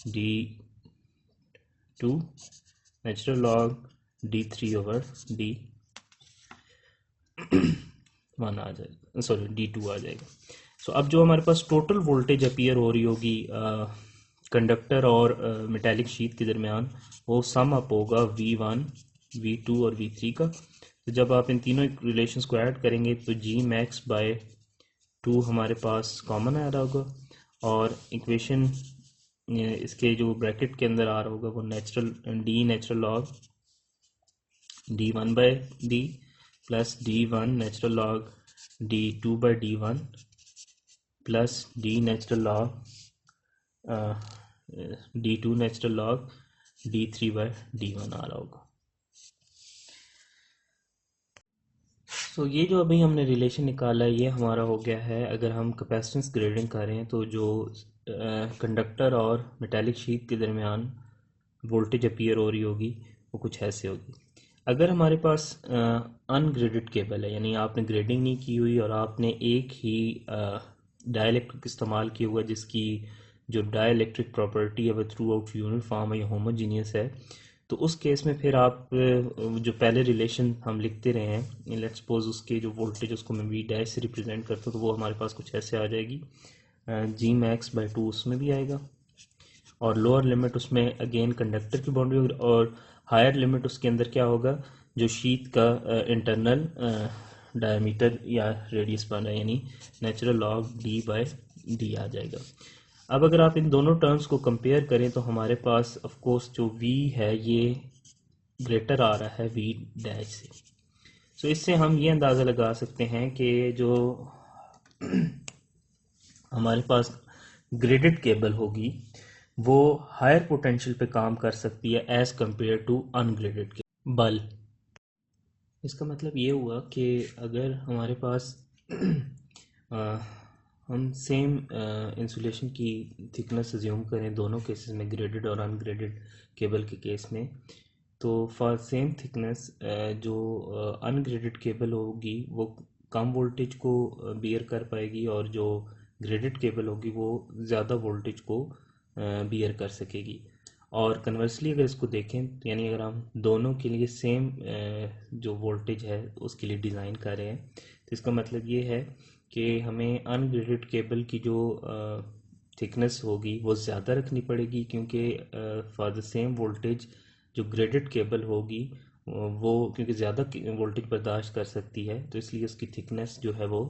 d2 natural log d3 over d1 आ जाएगा, सॉरी d2 आ जाएगा। सो अब जो हमारे पास टोटल वोल्टेज अपीयर हो रही होगी कंडक्टर और मेटालिक शीट के दरमियान, वो सम अप होगा v1 v2 और v3 का। तो जब आप इन तीनों रिलेशंस को ऐड करेंगे तो g मैक्स बाय 2 हमारे पास कॉमन आ रहा होगा और इक्वेशन इसके जो ब्रैकेट के अंदर आ रहा होगा वो natural log d1/d plus d1 natural log d2/d1 plus d natural log d2 natural log d3/d1 आ रहा होगा। तो ये जो अभी हमने रिलेशन निकाला है ये हमारा हो गया है। अगर हम कैपेसिटेंस ग्रेडिंग करें तो जो कंडक्टर और मेटालिक शीट के दरमियान वोल्टेज अपीयर हो रही होगी वो कुछ ऐसे होगी। अगर हमारे पास अनग्रेडेड केबल है, यानी आपने ग्रेडिंग नहीं की हुई और आपने एक ही डाइलेक्ट्रिक इस्तेमाल किया हुआ जिसकी जो डाइलेक्ट्रिक प्रॉपर्टी है वह थ्रू आउट यूनिफॉर्म है या होमोजीनियस है, तो उस केस में फिर आप जो पहले रिलेशन हम लिखते रहे हैं, लेट्स सपोज उसके जो वोल्टेज उसको मैं वी डैश से रिप्रेजेंट करता हूँ, तो वो हमारे पास कुछ ऐसे आ जाएगी। जी मैक्स बाई 2 उसमें भी आएगा, और लोअर लिमिट उसमें अगेन कंडक्टर की बाउंड्री होगी, और हायर लिमिट उसके अंदर क्या होगा, जो शीट का इंटरनल डायमीटर या रेडियस बन रहा है, यानी natural log D by D आ जाएगा। अब अगर आप इन दोनों टर्म्स को कंपेयर करें तो हमारे पास ऑफ कोर्स जो v है ये ग्रेटर आ रहा है v डैश से। सो इससे हम ये अंदाज़ा लगा सकते हैं कि जो हमारे पास ग्रेडेड केबल होगी वो हायर पोटेंशियल पे काम कर सकती है as compare to ungraded cable. बल इसका मतलब ये हुआ कि अगर हमारे पास अ, हम सेम इंसुलेशन की थिकनेस अज्यूम करें दोनों केसेस में, ग्रेडेड और अनग्रेडेड केबल के केस में, तो फॉर सेम थिकनेस जो अनग्रेडेड केबल होगी वो कम वोल्टेज को बियर कर पाएगी, और जो ग्रेडेड केबल होगी वो ज़्यादा वोल्टेज को बियर कर सकेगी। और कन्वर्सली अगर इसको देखें, तो यानी अगर हम दोनों के लिए सेम जो वोल्टेज है उसके लिए डिज़ाइन कर रहे हैं, तो इसका मतलब ये है कि हमें अनग्रेडेड केबल की जो थिकनेस होगी वो ज़्यादा रखनी पड़ेगी, क्योंकि फॉर द सेम वोल्टेज जो ग्रेडेड केबल होगी वो क्योंकि ज़्यादा वोल्टेज बर्दाश्त कर सकती है, तो इसलिए उसकी थिकनेस जो है वो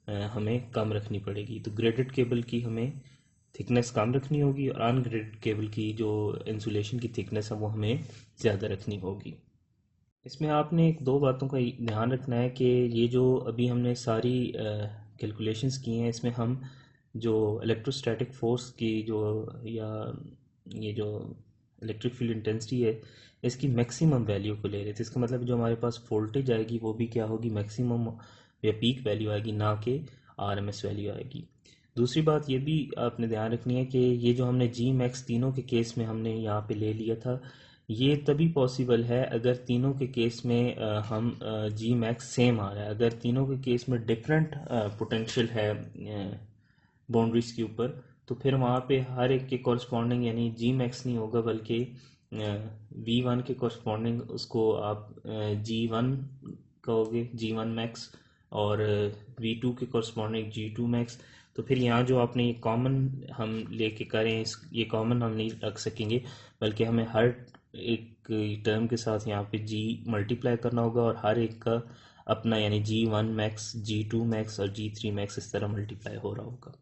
हमें कम रखनी पड़ेगी। तो ग्रेडेड केबल की हमें थिकनेस कम रखनी होगी, और अनग्रेडेड केबल की जो इंसुलेशन की थिकनेस है वो हमें ज़्यादा रखनी होगी। इसमें आपने एक दो बातों का ध्यान रखना है कि ये जो अभी हमने सारी कैलकुलेशंस की हैं, इसमें हम जो इलेक्ट्रोस्टैटिक फोर्स की जो या ये जो इलेक्ट्रिक फील्ड इंटेंसिटी है इसकी मैक्सिमम वैल्यू को ले रहे थे। इसका मतलब जो हमारे पास वोल्टेज आएगी वो भी क्या होगी, मैक्सिमम या पीक वैल्यू आएगी, ना कि आरएमएस वैल्यू आएगी। दूसरी बात ये भी आपने ध्यान रखनी है कि ये जो हमने जी मैक्स तीनों के केस में हमने यहाँ पे ले लिया था, ये तभी पॉसिबल है अगर तीनों के केस में हम जी मैक्स सेम आ रहा है। अगर तीनों के केस में डिफरेंट पोटेंशियल है बाउंड्रीज के ऊपर, तो फिर वहाँ पे हर एक के कॉरस्पॉन्डिंग यानी जी मैक्स नहीं होगा, बल्कि वी वन के कॉरस्पॉन्डिंग उसको आप जी वन कहोगे, जी वन मैक्स, और वी टू के कॉरस्पॉन्डिंग जी टू मैक्स। तो फिर यहाँ जो आपने ये कॉमन हम लेके करें, इस ये कॉमन हम नहीं रख सकेंगे, बल्कि हमें हर एक टर्म के साथ यहाँ पे जी मल्टीप्लाई करना होगा, और हर एक का अपना यानी G one max, G two max और जी थ्री मैक्स इस तरह मल्टीप्लाई हो रहा होगा।